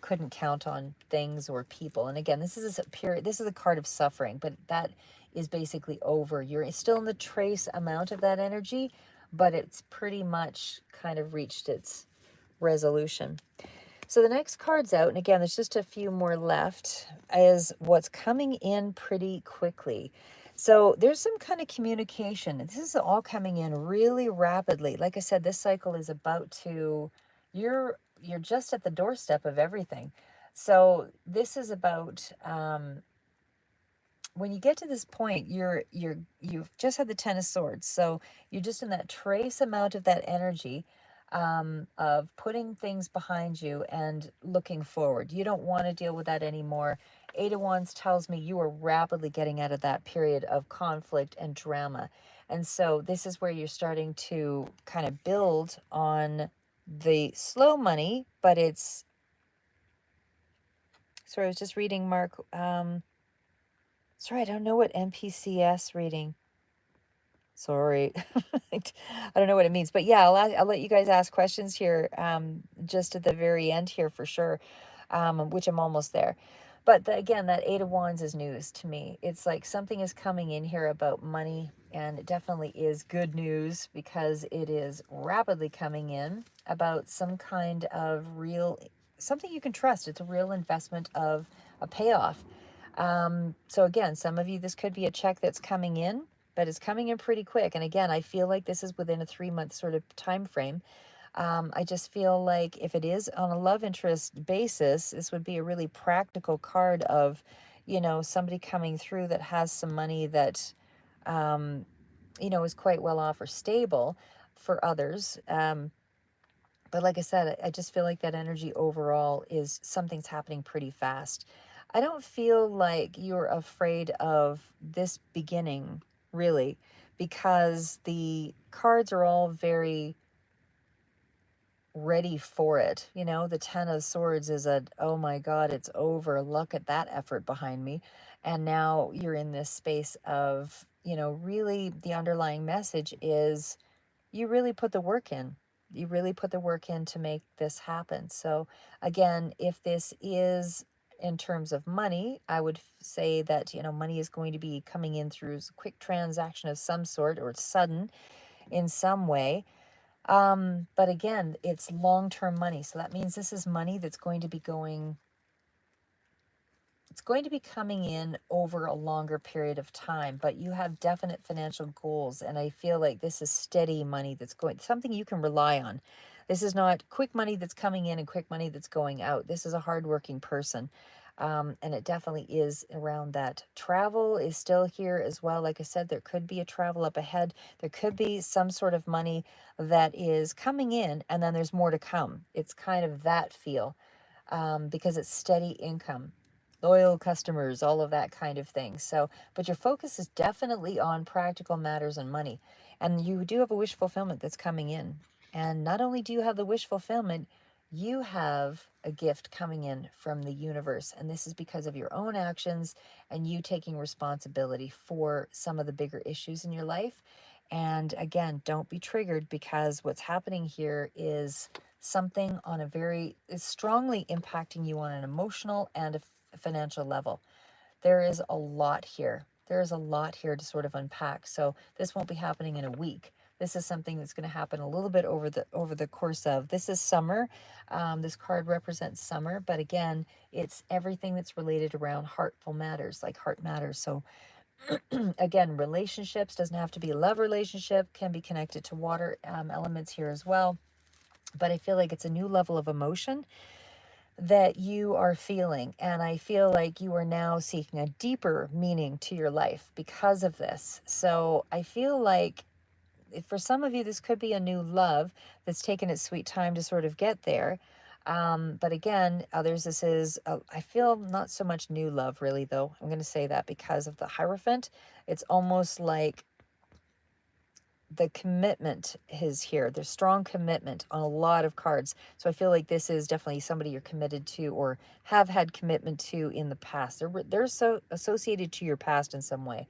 S1: couldn't count on things or people. And again, this is a card of suffering, but that is basically over. You're still in the trace amount of that energy, but it's pretty much kind of reached its resolution. So the next card's out, and again, there's just a few more left, is what's coming in pretty quickly. So there's some kind of communication. This is all coming in really rapidly. Like I said, this cycle is about to, you're just at the doorstep of everything. So this is about when you get to this point, you've just had the Ten of Swords, so you're just in that trace amount of that energy, of putting things behind you and looking forward. You don't want to deal with that anymore. Eight of Wands tells me you are rapidly getting out of that period of conflict and drama, and so this is where you're starting to kind of build on the slow money, but it's, sorry, I was just reading Mark. Sorry, I don't know what NPCS reading. Sorry. I don't know what it means, but yeah, I'll let you guys ask questions here, just at the very end here for sure, which I'm almost there. But again, that Eight of Wands is news to me. It's like something is coming in here about money, and it definitely is good news because it is rapidly coming in about some kind of real, something you can trust. It's a real investment of a payoff. So again, some of you, this could be a check that's coming in, but it's coming in pretty quick. And again, I feel like this is within a 3-month sort of time frame. I just feel like if it is on a love interest basis, this would be a really practical card of, somebody coming through that has some money that, is quite well off or stable for others. But like I said, I just feel like that energy overall is something's happening pretty fast. I don't feel like you're afraid of this beginning, really, because the cards are all very ready for it. The Ten of Swords is oh my God, it's over. Look at that effort behind me. And now you're in this space of, really the underlying message is you really put the work in. You really put the work in to make this happen. So again, if this is in terms of money, I would say that, money is going to be coming in through a quick transaction of some sort, or it's sudden in some way. But again, it's long-term money. So that means this is money that's going to be it's going to be coming in over a longer period of time, but you have definite financial goals. And I feel like this is steady money that's going, something you can rely on. This is not quick money that's coming in and quick money that's going out. This is a hardworking person. And it definitely is around that. Travel is still here as well. Like I said, there could be a travel up ahead. There could be some sort of money that is coming in, and then there's more to come. It's kind of that feel, because it's steady income, loyal customers, all of that kind of thing. So, but your focus is definitely on practical matters and money. And you do have a wish fulfillment that's coming in. And not only do you have the wish fulfillment, you have a gift coming in from the universe. And this is because of your own actions and you taking responsibility for some of the bigger issues in your life. And again, don't be triggered, because what's happening here is something on a is strongly impacting you on an emotional and a financial level. There is a lot here. There is a lot here to sort of unpack. So this won't be happening in a week. This is something that's going to happen a little bit over the course of, this is summer. This card represents summer, but again, it's everything that's related around heartful matters, like heart matters. So again, relationships doesn't have to be a love relationship, can be connected to water elements here as well. But I feel like it's a new level of emotion that you are feeling. And I feel like you are now seeking a deeper meaning to your life because of this. So I feel like for some of you, this could be a new love that's taken its sweet time to sort of get there. But again, others, this is, I feel not so much new love really, though. I'm going to say that because of the Hierophant. It's almost like the commitment is here. There's strong commitment on a lot of cards. So I feel like this is definitely somebody you're committed to or have had commitment to in the past. They're so associated to your past in some way.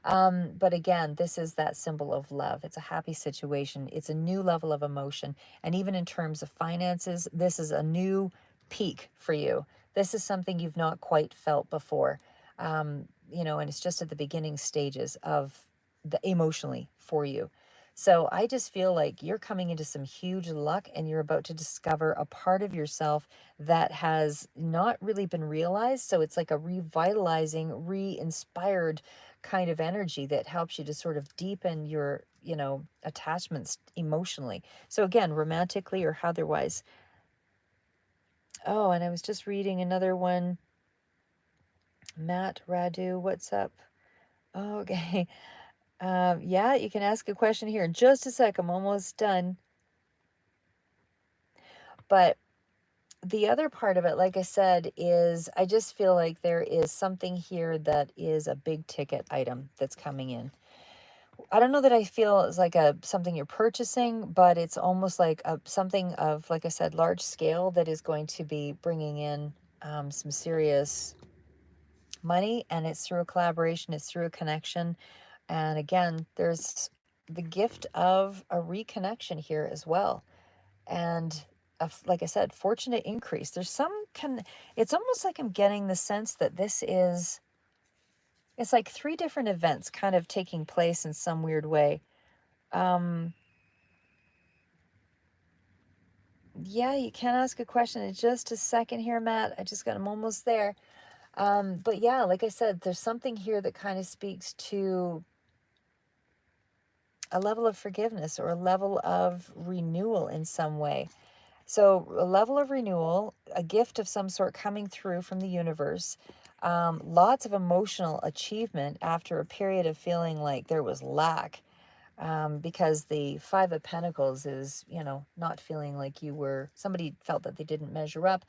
S1: But again, this is that symbol of love. It's a happy situation. It's a new level of emotion. And even in terms of finances, this is a new peak for you. This is something you've not quite felt before. And it's just at the beginning stages of the emotionally for you. So I just feel like you're coming into some huge luck, and you're about to discover a part of yourself that has not really been realized. So it's like a revitalizing, re-inspired kind of energy that helps you to sort of deepen your, attachments emotionally. So again, romantically or otherwise. Oh, and I was just reading another one. Matt Radu, what's up? Okay. Yeah, you can ask a question here in just a sec. I'm almost done. But the other part of it, like I said, is I just feel like there is something here that is a big ticket item that's coming in. I don't know that I feel it's like a something you're purchasing, but it's almost like a something of, like I said, large scale that is going to be bringing in some serious money, and it's through a collaboration, it's through a connection. And again, there's the gift of a reconnection here as well. And like I said, fortunate increase. There's it's almost like I'm getting the sense that it's like three different events kind of taking place in some weird way. Um, yeah, you can ask a question in just a second here, Matt. I'm almost there. But yeah, like I said, there's something here that kind of speaks to a level of forgiveness or a level of renewal in some way. So, a level of renewal, a gift of some sort coming through from the universe, lots of emotional achievement after a period of feeling like there was lack. Because the Five of Pentacles is, not feeling like somebody felt that they didn't measure up,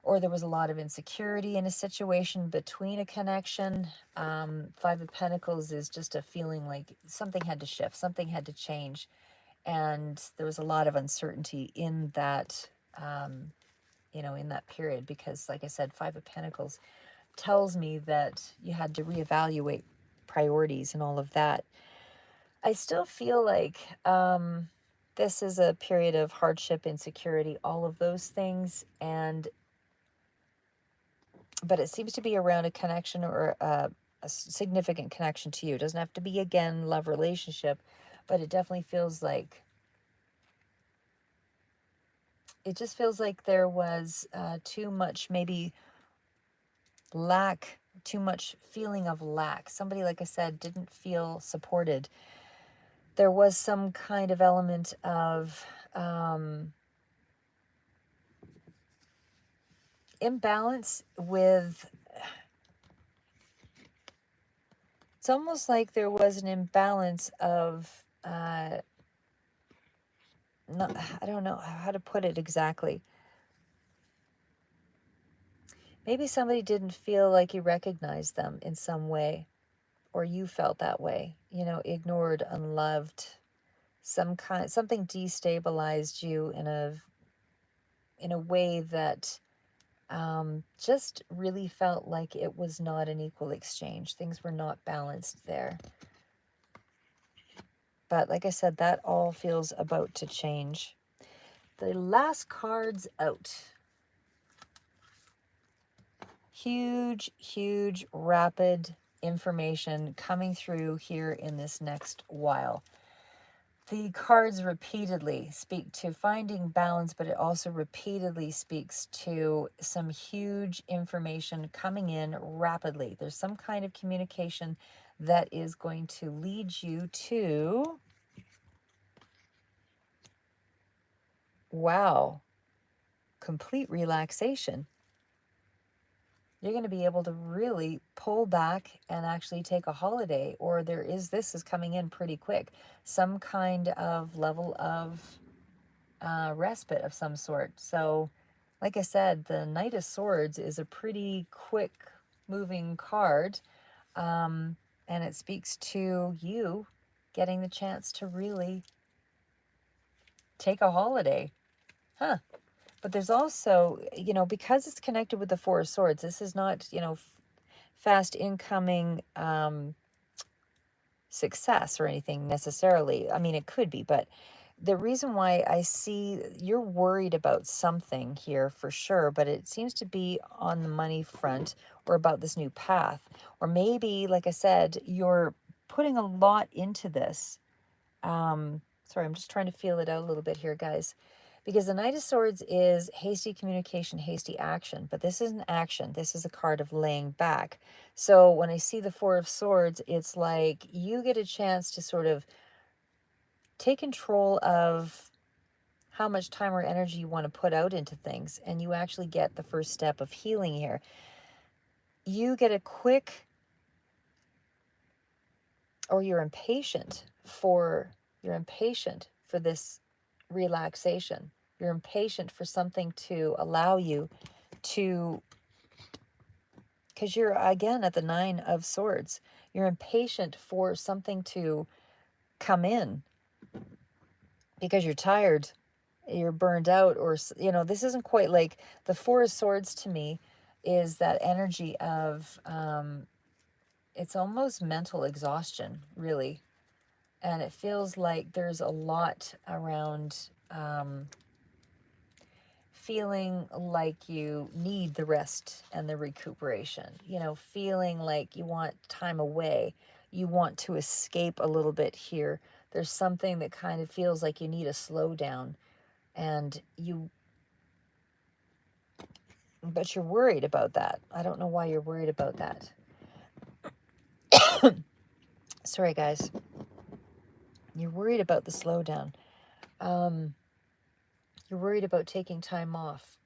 S1: or there was a lot of insecurity in a situation between a connection. Five of Pentacles is just a feeling like something had to shift, something had to change. And there was a lot of uncertainty in that, in that period, because, like I said, Five of Pentacles tells me that you had to reevaluate priorities and all of that. I still feel like this is a period of hardship, insecurity, all of those things. But it seems to be around a connection or a significant connection to you. It doesn't have to be, again, love relationship, but it definitely feels like, it just feels like there was too much, maybe lack, too much feeling of lack. Somebody, like I said, didn't feel supported. There was some kind of element of imbalance with, it's almost like there was an imbalance of, not, I don't know how to put it exactly. Maybe somebody didn't feel like you recognized them in some way, or you felt that way, ignored, unloved, something destabilized you in a way that just really felt like it was not an equal exchange. Things were not balanced there. But like I said, that all feels about to change. The last card's out. Huge, huge, rapid information coming through here in this next while. The cards repeatedly speak to finding balance, but it also repeatedly speaks to some huge information coming in rapidly. There's some kind of communication that is going to lead you to, wow, complete relaxation. You're going to be able to really pull back and actually take a holiday, or this is coming in pretty quick. Some kind of level of respite of some sort. So, like I said, the Knight of Swords is a pretty quick moving card. And it speaks to you getting the chance to really take a holiday. Huh. But there's also, because it's connected with the Four of Swords, this is not, fast incoming success or anything necessarily. I mean, it could be, but the reason why I see you're worried about something here for sure, but it seems to be on the money front or about this new path. Or maybe, like I said, you're putting a lot into this. Sorry, I'm just trying to feel it out a little bit here, guys. Because the Knight of Swords is hasty communication, hasty action. But this isn't action. This is a card of laying back. So when I see the Four of Swords, it's like you get a chance to sort of take control of how much time or energy you want to put out into things. And you actually get the first step of healing here. you get a quick, or you're impatient for this relaxation. You're impatient for something to allow you to, because you're again at the Nine of Swords. You're impatient for something to come in because you're tired, you're burned out, or this isn't quite like the Four of Swords to me is that energy of it's almost mental exhaustion, really. And it feels like there's a lot around feeling like you need the rest and the recuperation, feeling like you want time away. You want to escape a little bit here. There's something that kind of feels like you need a slowdown, and but you're worried about that. I don't know why you're worried about that. Sorry, guys. You're worried about the slowdown. You're worried about taking time off.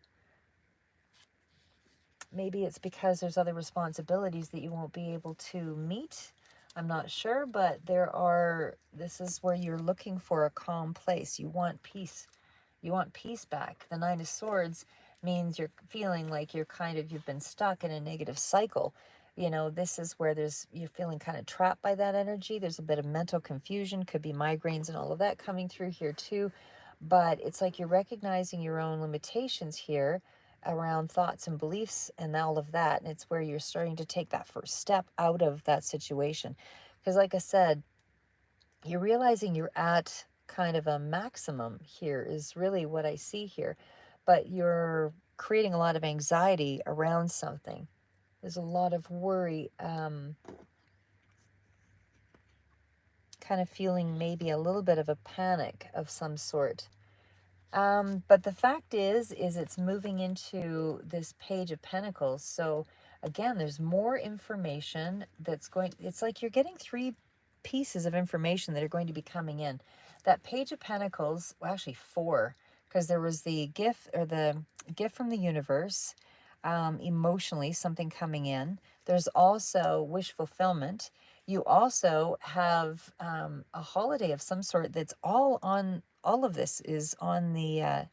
S1: Maybe it's because there's other responsibilities that you won't be able to meet. I'm not sure, but this is where you're looking for a calm place. You want peace. You want peace back. The Nine of Swords means you're feeling like you've been stuck in a negative cycle. This is where you're feeling kind of trapped by that energy. There's a bit of mental confusion, could be migraines and all of that coming through here too. But it's like you're recognizing your own limitations here around thoughts and beliefs and all of that. And it's where you're starting to take that first step out of that situation. Because like I said, you're realizing you're at kind of a maximum here is really what I see here. But you're creating a lot of anxiety around something. There's a lot of worry, kind of feeling maybe a little bit of a panic of some sort. But the fact is it's moving into this Page of Pentacles. So again, there's more information it's like you're getting three pieces of information that are going to be coming in. That Page of Pentacles, well, actually four, because there was the gift from the universe, emotionally, something coming in. There's also wish fulfillment. You also have a holiday of some sort that's all of this is on the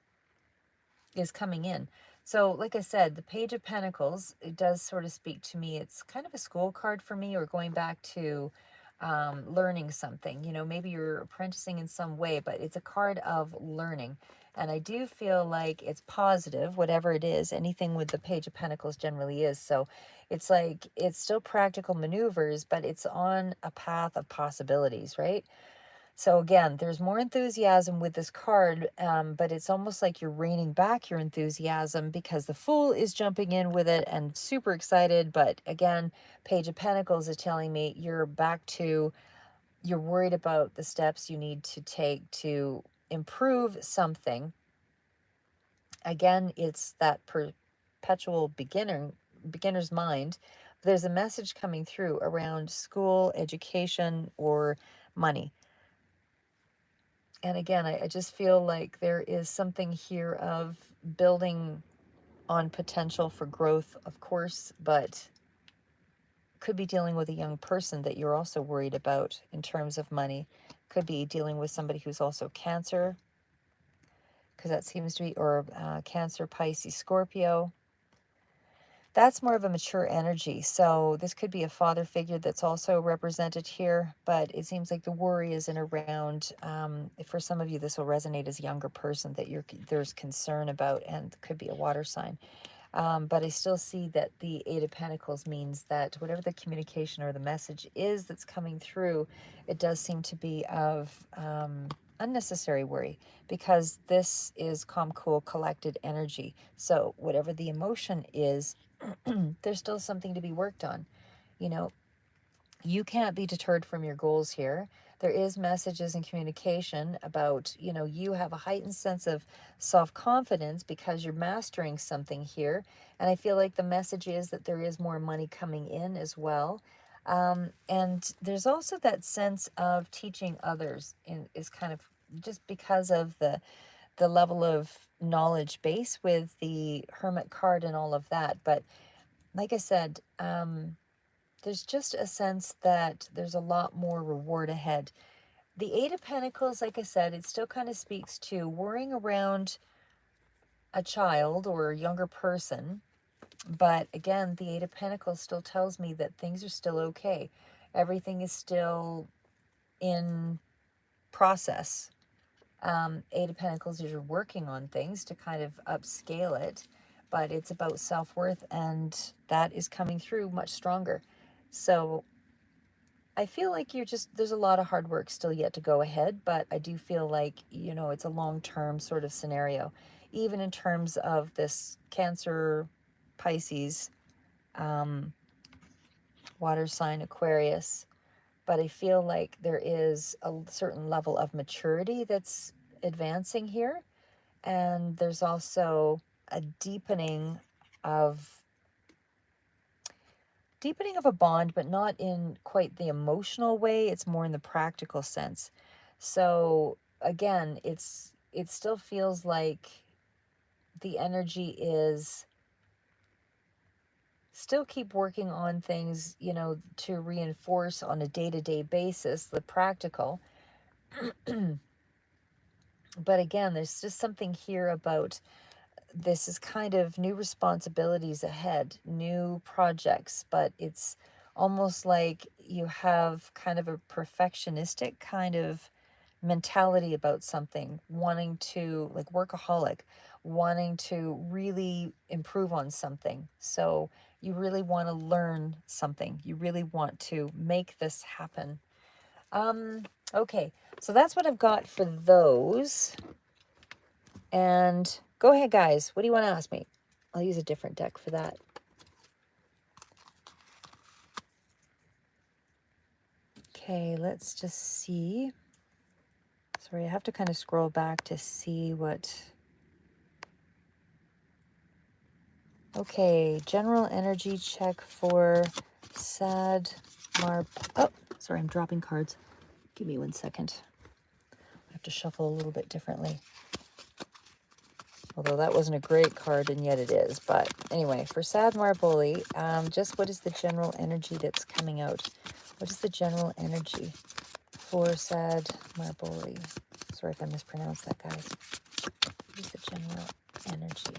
S1: is coming in. So like I said, the Page of Pentacles, it does sort of speak to me. It's kind of a school card for me, or going back to learning something. Maybe you're apprenticing in some way, but it's a card of learning. And I do feel like it's positive, whatever it is. Anything with the Page of Pentacles generally is. So it's like it's still practical maneuvers, but it's on a path of possibilities, right? So again, there's more enthusiasm with this card, but it's almost like you're reining back your enthusiasm because the Fool is jumping in with it and super excited. But again, Page of Pentacles is telling me you're worried about the steps you need to take to improve something. Again, it's that perpetual beginner's mind. There's a message coming through around school, education, or money. And again, I just feel like there is something here of building on potential for growth, of course, but could be dealing with a young person that you're also worried about in terms of money. Could be dealing with somebody who's also Cancer, because that seems to be, or Cancer, Pisces, Scorpio. That's more of a mature energy. So this could be a father figure that's also represented here, but it seems like the worry is in around, for some of you, this will resonate as a younger person that there's concern about, and could be a water sign. But I still see that the Eight of Pentacles means that whatever the communication or the message is that's coming through, it does seem to be of unnecessary worry, because this is calm, cool, collected energy. So whatever the emotion is, there's still something to be worked on. You can't be deterred from your goals here. There is messages and communication about, you have a heightened sense of self-confidence because you're mastering something here. And I feel like the message is that there is more money coming in as well. And there's also that sense of teaching others is kind of just because of the level of knowledge base with the Hermit card and all of that. But like I said, there's just a sense that there's a lot more reward ahead. The Eight of Pentacles, like I said, it still kind of speaks to worrying around a child or a younger person. But again, the Eight of Pentacles still tells me that things are still okay. Everything is still in process. Eight of Pentacles is you're working on things to kind of upscale it, but it's about self-worth, and that is coming through much stronger. So I feel like there's a lot of hard work still yet to go ahead, but I do feel like, it's a long-term sort of scenario, even in terms of this Cancer, Pisces, water sign Aquarius. But I feel like there is a certain level of maturity that's advancing here. And there's also a of a bond, but not in quite the emotional way. It's more in the practical sense. So again, it still feels like the energy is still keep working on things, to reinforce on a day-to-day basis the practical. But again, there's just something here about this is kind of new responsibilities ahead, new projects, but it's almost like you have kind of a perfectionistic kind of mentality about something, wanting to, like workaholic, wanting to really improve on something. So you really want to learn something. You really want to make this happen. Okay, so that's what I've got for those. And go ahead, guys. What do you want to ask me? I'll use a different deck for that. Okay, let's just see. Sorry, I have to kind of scroll back to see what... Okay, general energy check for Sad Mar... Oh, sorry, I'm dropping cards. Give me 1 second. I have to shuffle a little bit differently. Although that wasn't a great card, and yet it is. But anyway, for Sad Marboli, just what is the general energy that's coming out? What is the general energy for Sad Marboli? Sorry if I mispronounced that, guys. What is the general energy?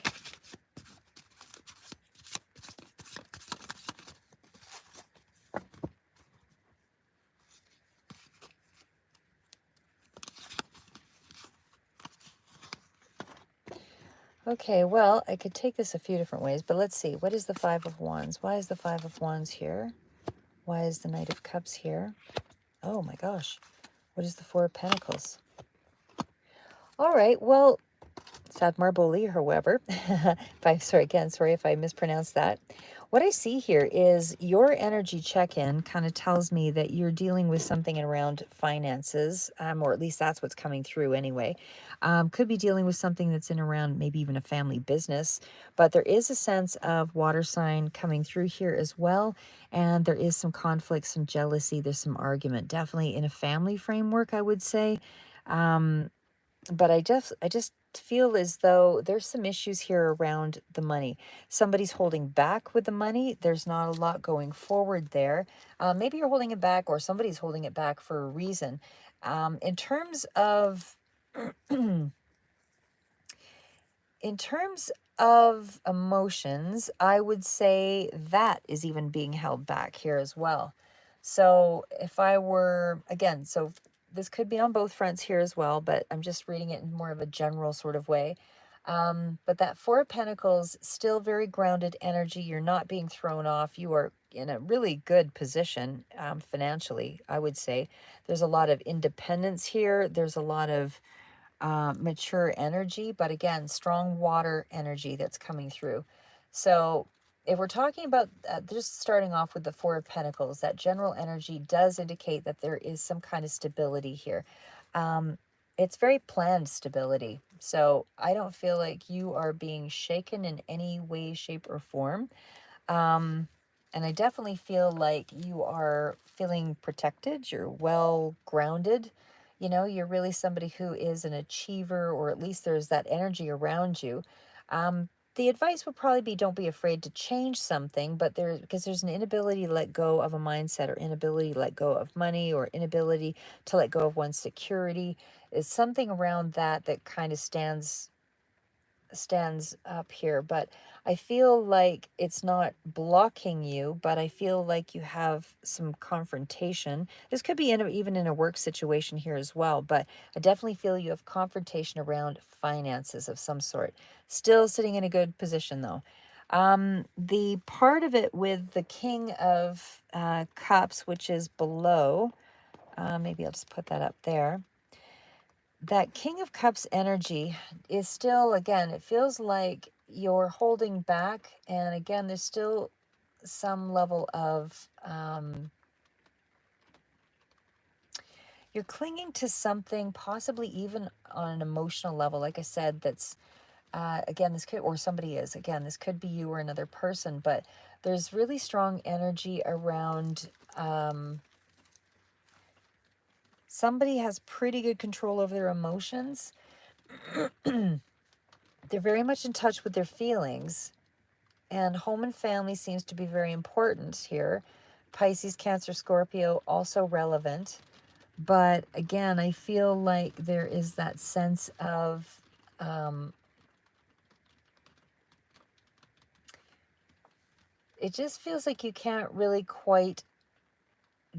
S1: Okay, well, I could take this a few different ways, but let's see. What is the Five of Wands? Why is the Five of Wands here? Why is the Knight of Cups here? Oh my gosh. What is the Four of Pentacles? All right, well, Sad Marboli, however, sorry if I mispronounced that. What I see here is your energy check-in kind of tells me that you're dealing with something around finances, or at least that's what's coming through anyway. Could be dealing with something that's in around maybe even a family business, but there is a sense of water sign coming through here as well. And there is some conflict, some jealousy, there's some argument, definitely in a family framework, I would say. But I just feel as though there's some issues here around the money. Somebody's holding back with the money. There's not a lot going forward there. Maybe you're holding it back, or somebody's holding it back for a reason. In terms of in terms of emotions, I would say that is even being held back here as well. So if I were, again, so this could be on both fronts here as well, but I'm just reading it in more of a general sort of way. But that Four of Pentacles, still very grounded energy. You're not being thrown off. You are in a really good position financially, I would say. There's a lot of independence here. There's a lot of mature energy, but again, strong water energy that's coming through. So if we're talking about just starting off with the Four of Pentacles, that general energy does indicate that there is some kind of stability here. It's very planned stability. So I don't feel like you are being shaken in any way, shape, or form. And I definitely feel like you are feeling protected. You're well grounded. You're really somebody who is an achiever, or at least there's that energy around you. The advice would probably be don't be afraid to change something, but because there's an inability to let go of a mindset, or inability to let go of money, or inability to let go of one's security, is something around that that kind of stands up here. But I feel like it's not blocking you, but I feel like you have some confrontation. This could be even in a work situation here as well, but I definitely feel you have confrontation around finances of some sort. Still sitting in a good position though. The part of it with the King of Cups, which is below, maybe I'll just put that up there. That King of Cups energy is still, again, it feels like you're holding back. And again, there's still some level of, you're clinging to something, possibly even on an emotional level. Like I said, that's, again, this could, or somebody is, again, this could be you or another person, but there's really strong energy around, somebody has pretty good control over their emotions. They're very much in touch with their feelings. And home and family seems to be very important here. Pisces, Cancer, Scorpio, also relevant. But again, I feel like there is that sense of, it just feels like you can't really quite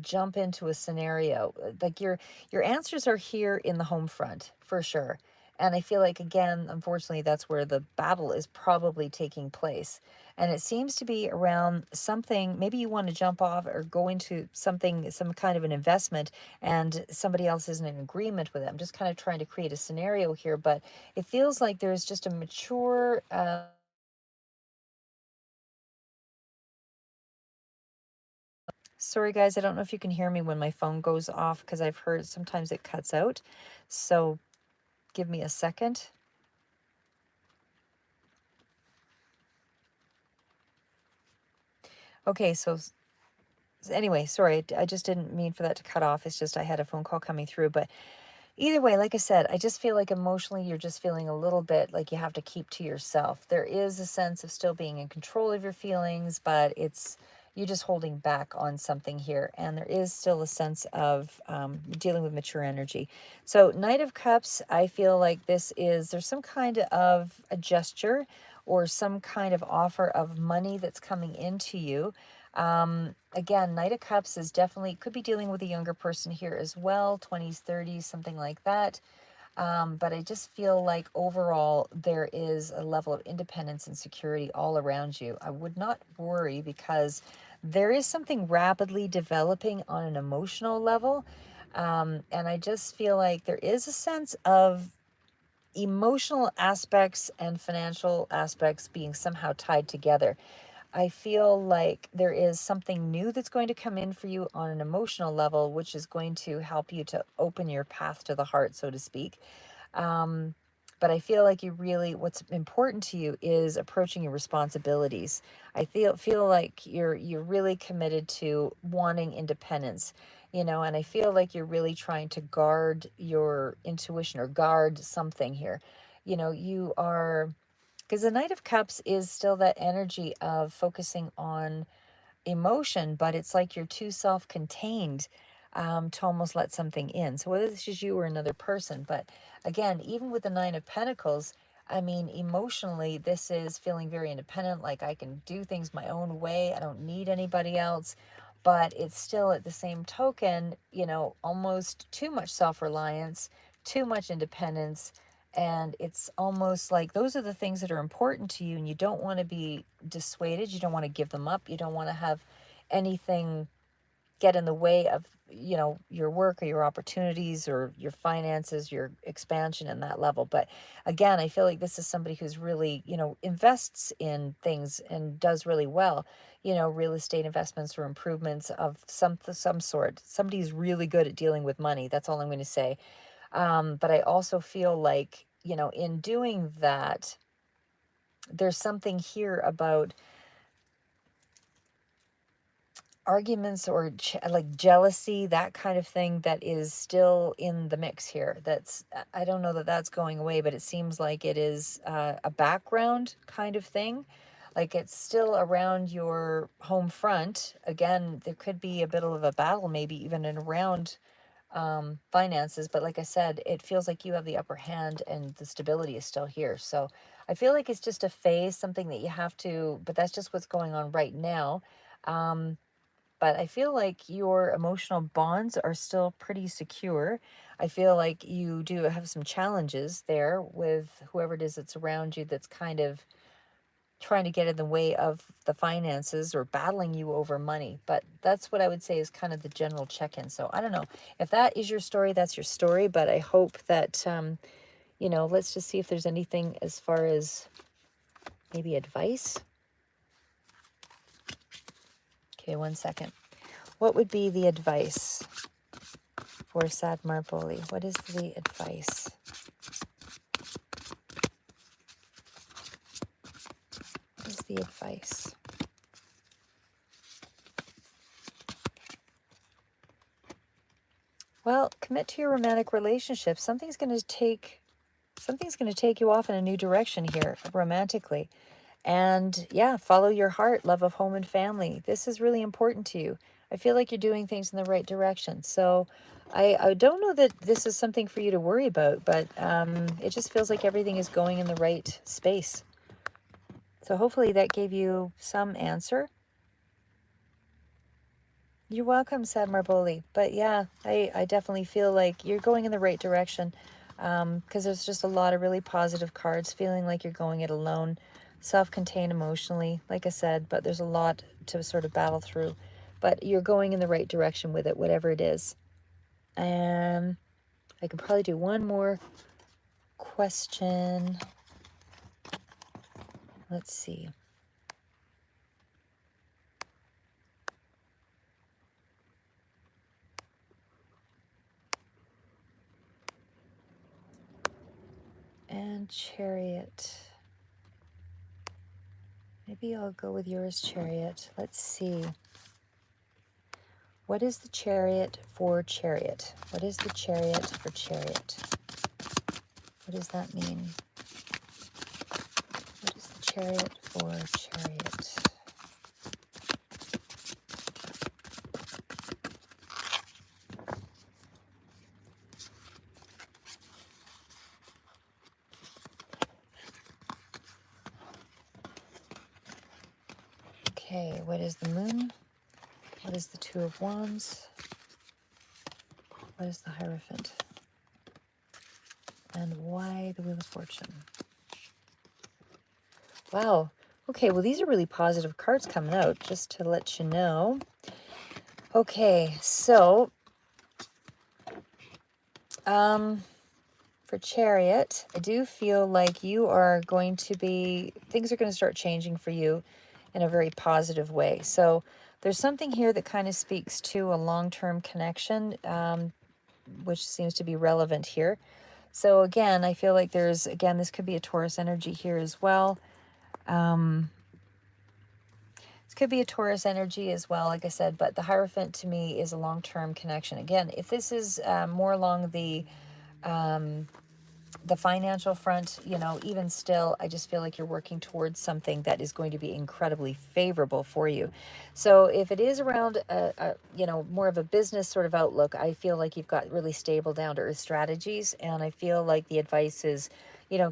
S1: jump into a scenario. Like your answers are here in the home front for sure. And I feel like, again, unfortunately, that's where the battle is probably taking place. And it seems to be around something, maybe you want to jump off or go into something, some kind of an investment, and somebody else isn't in agreement with it. I'm just kind of trying to create a scenario here, but it feels like there's just a mature, sorry guys, I don't know if you can hear me when my phone goes off, because I've heard sometimes it cuts out. So give me a second. Okay, so anyway, sorry, I just didn't mean for that to cut off. It's just I had a phone call coming through. But either way, like I said, I just feel like emotionally you're just feeling a little bit like you have to keep to yourself. There is a sense of still being in control of your feelings, but it's you're just holding back on something here. And there is still a sense of dealing with mature energy. So Knight of Cups, I feel like there's some kind of a gesture or some kind of offer of money that's coming into you. Again, Knight of Cups is definitely, could be dealing with a younger person here as well, 20s, 30s, something like that. But I just feel like overall there is a level of independence and security all around you. I would not worry, because there is something rapidly developing on an emotional level. And I just feel like there is a sense of emotional aspects and financial aspects being somehow tied together. I feel like there is something new that's going to come in for you on an emotional level, which is going to help you to open your path to the heart, so to speak. Um, but I feel like what's important to you is approaching your responsibilities. I feel like you're really committed to wanting independence, and I feel like you're really trying to guard your intuition or guard something here. You are, because the Knight of Cups is still that energy of focusing on emotion, but it's like you're too self-contained to almost let something in. So whether this is you or another person, but again, even with the Nine of Pentacles, I mean, emotionally, this is feeling very independent, like I can do things my own way. I don't need anybody else. But it's still, at the same token, almost too much self-reliance, too much independence. And it's almost like those are the things that are important to you, and you don't want to be dissuaded. You don't want to give them up. You don't want to have anything get in the way of, your work or your opportunities or your finances, your expansion in that level. But again, I feel like this is somebody who's really, invests in things and does really well, real estate investments or improvements of some sort. Somebody's really good at dealing with money. That's all I'm going to say. But I also feel like, in doing that, there's something here about arguments or like jealousy, that kind of thing that is still in the mix here. I don't know that that's going away, but it seems like it is a background kind of thing. Like it's still around your home front. Again, there could be a bit of a battle, maybe even in around finances. But like I said, it feels like you have the upper hand and the stability is still here. So I feel like it's just a phase, something that you have to, but that's just what's going on right now. Um, but I feel like your emotional bonds are still pretty secure. I feel like you do have some challenges there with whoever it is that's around you that's kind of trying to get in the way of the finances or battling you over money. But that's what I would say is kind of the general check-in. So I don't know if that is your story, that's your story. But I hope that, let's just see if there's anything as far as maybe advice. Okay, 1 second. What would be the advice for Sad Marboli? What is the advice? What is the advice? Well, commit to your romantic relationship. Something's going to take you off in a new direction here romantically. And yeah, follow your heart, love of home and family. This is really important to you. I feel like you're doing things in the right direction. So I don't know that this is something for you to worry about, but it just feels like everything is going in the right space. So hopefully that gave you some answer. You're welcome, Sad Marboli. But yeah, I definitely feel like you're going in the right direction because there's just a lot of really positive cards, feeling like you're going it alone, self-contained emotionally, like I said, but there's a lot to sort of battle through. But you're going in the right direction with it, whatever it is. And I can probably do one more question. Let's see. And Chariot. Maybe I'll go with yours, Chariot. Let's see. What is the Chariot for Chariot? What is the Chariot for Chariot? What does that mean? What is the Chariot for Chariot? Okay, what is the Moon? What is the Two of Wands? What is the Hierophant? And why the Wheel of Fortune? Wow. Okay, well, these are really positive cards coming out, just to let you know. Okay, so for Chariot, I do feel like you are going to be, things are going to start changing for you in a very positive way. So there's something here that kind of speaks to a long-term connection, which seems to be relevant here. So again, I feel like this could be a Taurus energy here as well. This could be a Taurus energy as well, like I said, but the Hierophant to me is a long-term connection. Again, if this is more along the financial front, even still, I just feel like you're working towards something that is going to be incredibly favorable for you. So if it is around, more of a business sort of outlook, I feel like you've got really stable, down-to-earth strategies. And I feel like the advice is,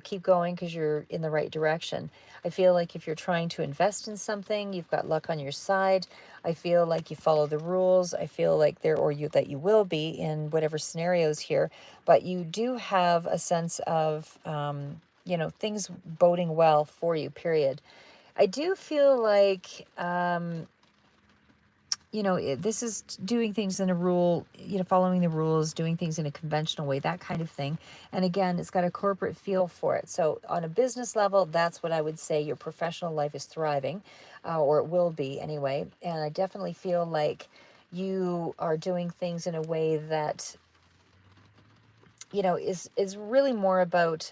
S1: keep going because you're in the right direction. I feel like if you're trying to invest in something, you've got luck on your side. I feel like you follow the rules. I feel like that you will be in whatever scenarios here, but you do have a sense of, things boding well for you, period. I do feel like, this is doing things in a rule, following the rules, doing things in a conventional way, that kind of thing. And again, it's got a corporate feel for it. So on a business level, that's what I would say your professional life is thriving, or it will be anyway. And I definitely feel like you are doing things in a way that, is really more about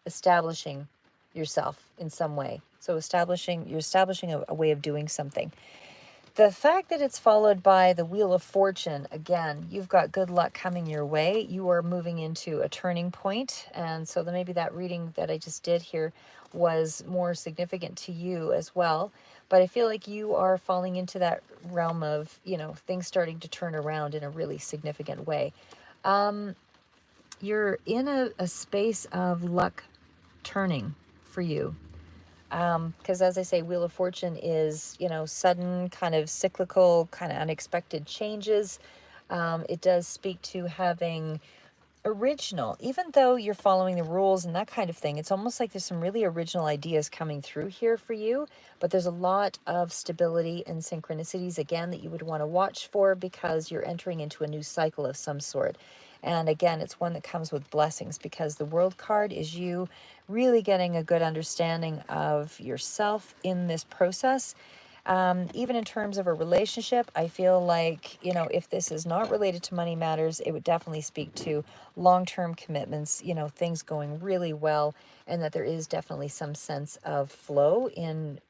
S1: establishing yourself in some way. So you're establishing a way of doing something. The fact that it's followed by the Wheel of Fortune, again, you've got good luck coming your way. You are moving into a turning point. And so maybe that reading that I just did here was more significant to you as well. But I feel like you are falling into that realm of, things starting to turn around in a really significant way. You're in a space of luck turning for you. Because as I say, Wheel of Fortune is, sudden, kind of cyclical, kind of unexpected changes. It does speak to having original, even though you're following the rules and that kind of thing. It's almost like there's some really original ideas coming through here for you, but there's a lot of stability and synchronicities again that you would want to watch for, because you're entering into a new cycle of some sort. And again, it's one that comes with blessings, because the World card is you really getting a good understanding of yourself in this process. Even in terms of a relationship, I feel like, if this is not related to money matters, it would definitely speak to long-term commitments, things going really well, and that there is definitely some sense of flow in,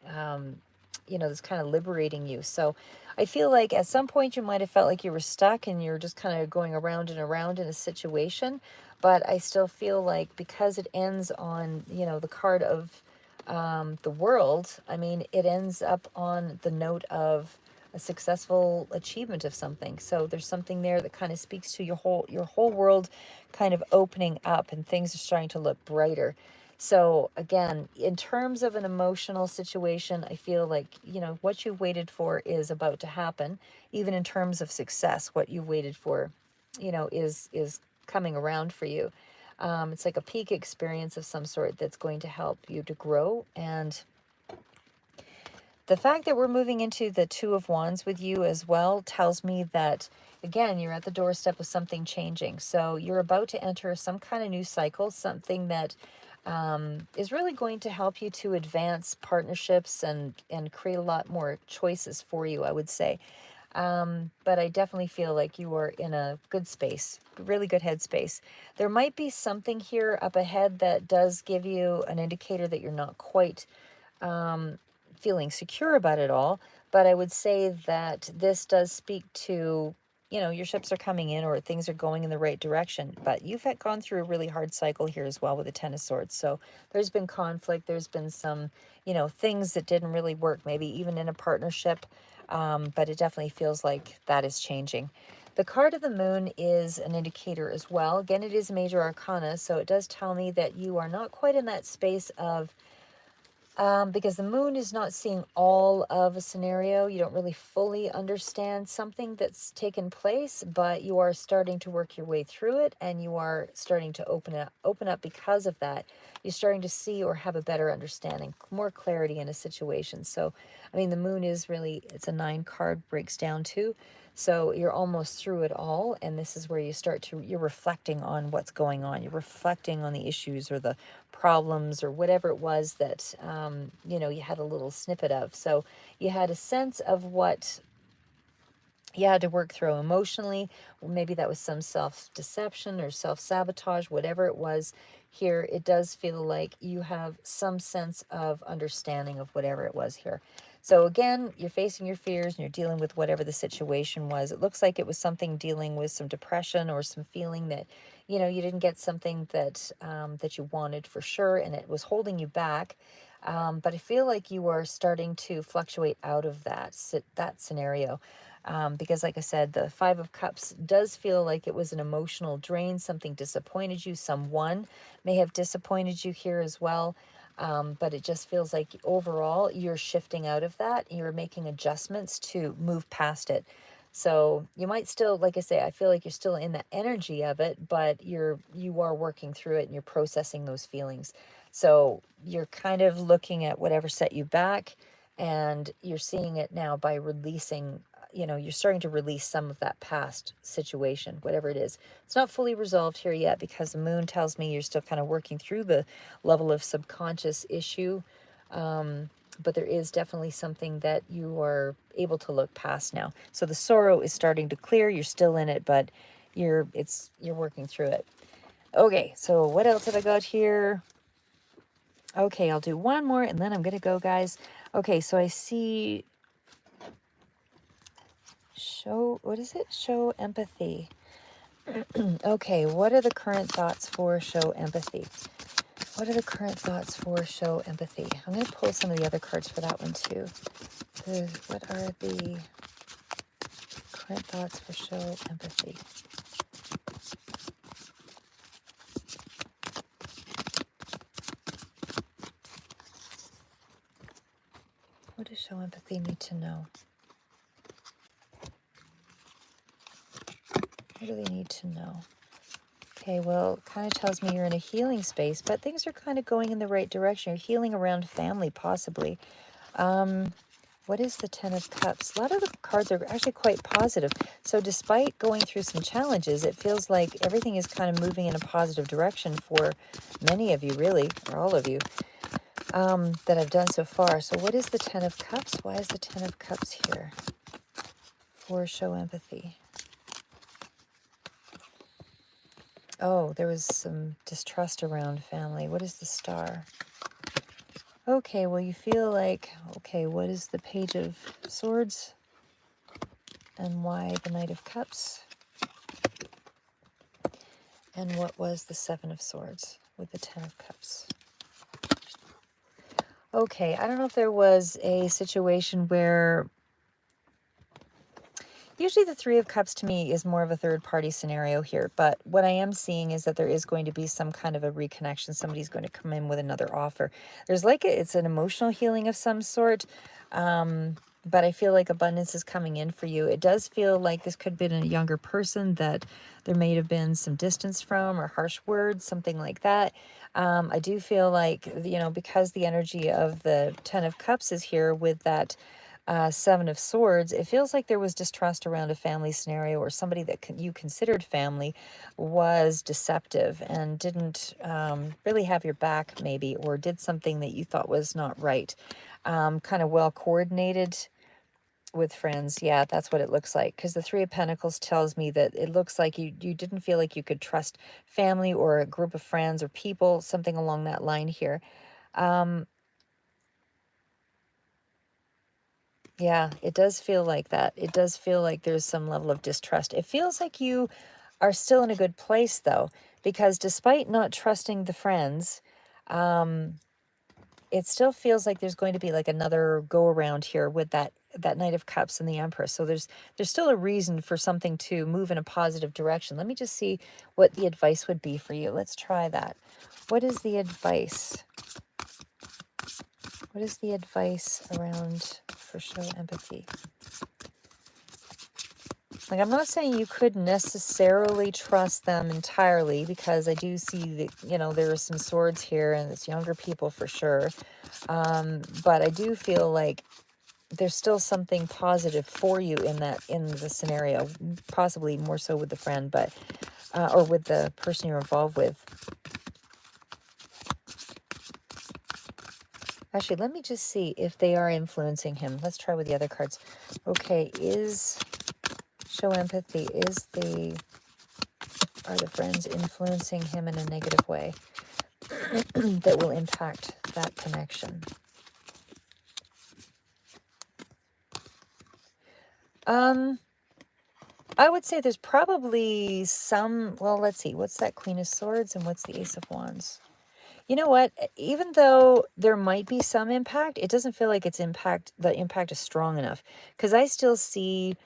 S1: this kind of liberating you. So I feel like at some point you might have felt like you were stuck and you're just kind of going around and around in a situation. But I still feel like, because it ends on, the card of the world, I mean, it ends up on the note of a successful achievement of something. So there's something there that kind of speaks to your whole world kind of opening up, and things are starting to look brighter. So again, in terms of an emotional situation, I feel like, what you waited for is about to happen. Even in terms of success, what you waited for, is coming around for you. It's like a peak experience of some sort that's going to help you to grow. And the fact that we're moving into the Two of Wands with you as well tells me that, again, you're at the doorstep of something changing. So you're about to enter some kind of new cycle, something that is really going to help you to advance partnerships and create a lot more choices for you, I would say. But I definitely feel like you are in a good space, really good headspace. There might be something here up ahead that does give you an indicator that you're not quite feeling secure about it all. But I would say that this does speak to, your ships are coming in, or things are going in the right direction. But you've gone through a really hard cycle here as well with the Ten of Swords. So there's been conflict. There's been some, things that didn't really work, maybe even in a partnership. But it definitely feels like that is changing. The card of the moon is an indicator as well. Again, it is major arcana, so it does tell me that you are not quite in that space of, because the moon is not seeing all of a scenario. You don't really fully understand something that's taken place, but you are starting to work your way through it, and you are starting to open up because of that. You're starting to see or have a better understanding, more clarity in a situation. So, I mean, the moon is really, it's a 9 card, breaks down to. So you're almost through it all, and this is where you're reflecting on what's going on. You're reflecting on the issues or the problems or whatever it was that, you had a little snippet of. So you had a sense of what you had to work through emotionally. Maybe that was some self-deception or self-sabotage, whatever it was. Here, it does feel like you have some sense of understanding of whatever it was here. So again, you're facing your fears and you're dealing with whatever the situation was. It looks like it was something dealing with some depression or some feeling that, you didn't get something that you wanted for sure, and it was holding you back. But I feel like you are starting to fluctuate out of that scenario. Because like I said, the Five of Cups does feel like it was an emotional drain. Something disappointed you. Someone may have disappointed you here as well. But it just feels like overall you're shifting out of that. You're making adjustments to move past it. So you might still, like I say, I feel like you're still in the energy of it, but you are working through it and you're processing those feelings. So you're kind of looking at whatever set you back, and you're seeing it now by releasing, you're starting to release some of that past situation, whatever it is. It's not fully resolved here yet, because the moon tells me you're still kind of working through the level of subconscious issue. But there is definitely something that you are able to look past now. So the sorrow is starting to clear. You're still in it, but you're working through it. Okay, so what else have I got here? Okay, I'll do one more and then I'm gonna go, guys. Okay, so I see what is it? Show empathy. Okay, what are the current thoughts for show empathy? What are the current thoughts for show empathy? I'm going to pull some of the other cards for that one too. What are the current thoughts for show empathy? What does show empathy need to know? What do they need to know? Okay, well, it kind of tells me you're in a healing space, but things are kind of going in the right direction. You're healing around family, possibly. What is the Ten of Cups? A lot of the cards are actually quite positive. So despite going through some challenges, it feels like everything is kind of moving in a positive direction for many of you, really, or all of you, that I've done so far. So what is the Ten of Cups? Why is the Ten of Cups here for show empathy? Oh, there was some distrust around family. What is the Star? Okay, well, you feel like, okay, what is the Page of Swords? And why the Knight of Cups? And what was the Seven of Swords with the Ten of Cups? Okay, I don't know if there was a situation where usually the Three of Cups to me is more of a third party scenario here, but what I am seeing is that there is going to be some kind of a reconnection. Somebody's going to come in with another offer. There's like it's an emotional healing of some sort, but I feel like abundance is coming in for you. It does feel like this could have been a younger person that there may have been some distance from, or harsh words, something like that. I do feel like, because the energy of the Ten of Cups is here with that Seven of Swords, it feels like there was distrust around a family scenario, or somebody that you considered family was deceptive and didn't really have your back, maybe, or did something that you thought was not right. Kind of well coordinated with friends. Yeah, that's what it looks like, because the Three of Pentacles tells me that it looks like you didn't feel like you could trust family or a group of friends or people, something along that line here. Yeah, it does feel like that. It does feel like there's some level of distrust. It feels like you are still in a good place, though, because despite not trusting the friends, it still feels like there's going to be like another go around here with that Knight of Cups and the Empress. So there's still a reason for something to move in a positive direction. Let me just see what the advice would be for you. Let's try that. What is the advice? What is the advice around for show empathy? Like, I'm not saying you could necessarily trust them entirely, because I do see that, there are some swords here and it's younger people for sure. But I do feel like there's still something positive for you in the scenario, possibly more so with the friend, but, or with the person you're involved with. Actually, let me just see if they are influencing him. Let's try with the other cards. Okay, show empathy. Are the friends influencing him in a negative way that will impact that connection? I would say there's probably some, well, let's see, what's that Queen of Swords and what's the Ace of Wands? You know what? Even though there might be some impact, it doesn't feel like the impact is strong enough, because I still see,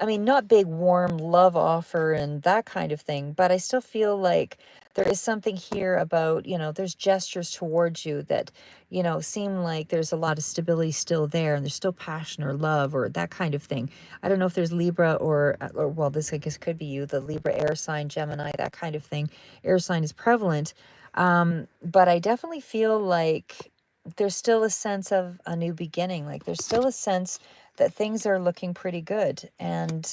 S1: I mean, not big, warm love offer and that kind of thing, but I still feel like there is something here about, there's gestures towards you that, seem like there's a lot of stability still there, and there's still passion or love or that kind of thing. I don't know if there's Libra or well, this I guess could be you, the Libra air sign, Gemini, that kind of thing. Air sign is prevalent. But I definitely feel like there's still a sense of a new beginning. Like there's still a sense that things are looking pretty good. And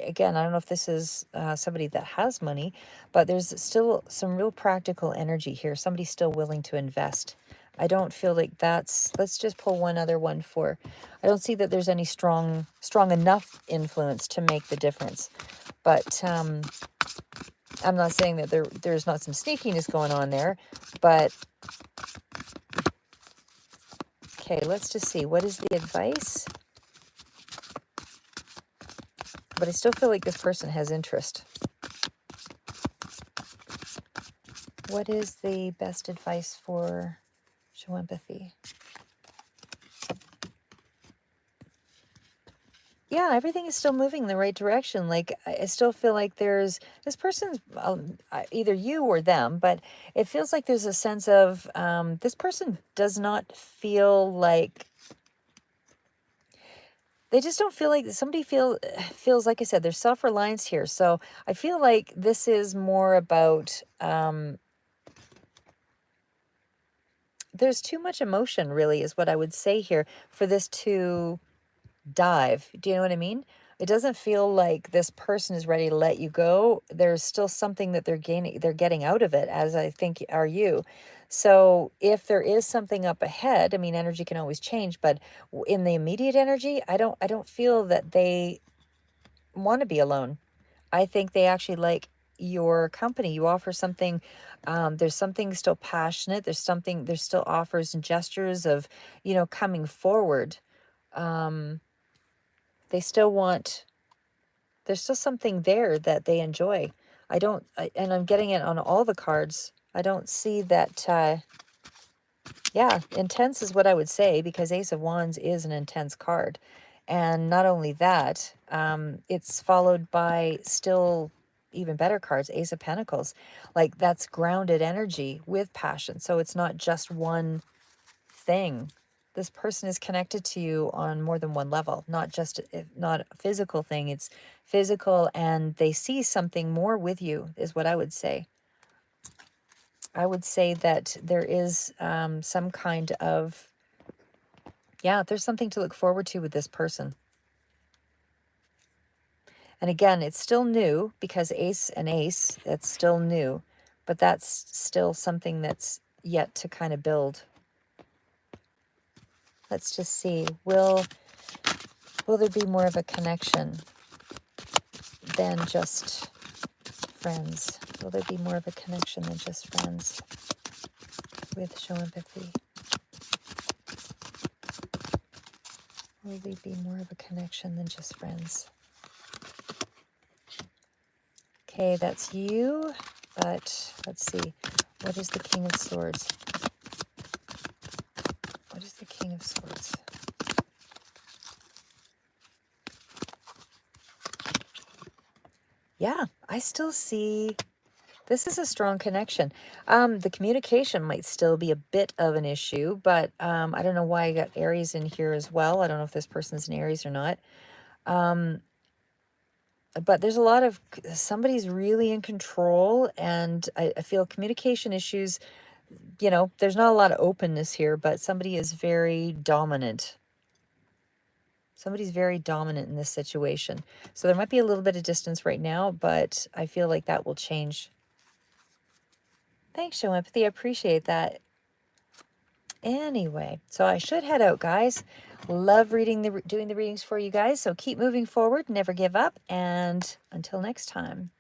S1: again, I don't know if this is somebody that has money, but there's still some real practical energy here. Somebody's still willing to invest. I don't feel like let's just pull one other one for, I don't see that there's any strong enough influence to make the difference. But I'm not saying that there's not some sneakiness going on there, but okay, let's just see. What is the advice? But I still feel like this person has interest. What is the best advice for show empathy? Yeah, everything is still moving in the right direction. Like, I still feel like there's this person's either you or them, but it feels like there's a sense of this person does not feel like they just don't feel like somebody feels like I said, there's self-reliance here. So I feel like this is more about there's too much emotion, really, is what I would say here for this to dive. Do you know what I mean? It doesn't feel like this person is ready to let you go. There's still something that they're getting out of it, as I think are you. So if there is something up ahead, I mean, energy can always change, but in the immediate energy, I don't feel that they want to be alone. I think they actually like your company. You offer something, there's something still passionate. There's still offers and gestures of, coming forward. Um, they still want, there's still something there that they enjoy. And I'm getting it on all the cards. I don't see that, yeah, intense is what I would say, because Ace of Wands is an intense card. And not only that, it's followed by still even better cards, Ace of Pentacles. Like, that's grounded energy with passion. So it's not just one thing. This person is connected to you on more than one level, not a physical thing. It's physical, and they see something more with you, is what I would say. I would say that there is some kind of, yeah, there's something to look forward to with this person. And again, it's still new, because ace and ace, it's still new, but that's still something that's yet to kind of build. Let's just see. Will there be more of a connection than just friends? Will there be more of a connection than just friends with show empathy? Will there be more of a connection than just friends? Okay, that's you, but let's see. What is the King of Swords? What is the King of Swords? Yeah, I still see this is a strong connection. The communication might still be a bit of an issue, but I don't know why I got Aries in here as well. I don't know if this person's an Aries or not. But there's a lot of, somebody's really in control, and I feel communication issues, there's not a lot of openness here, but somebody is very dominant. Somebody's very dominant in this situation. So there might be a little bit of distance right now, but I feel like that will change. Thanks, Show Empathy. I appreciate that. Anyway, so I should head out, guys. Love doing the readings for you guys. So keep moving forward, never give up, and until next time.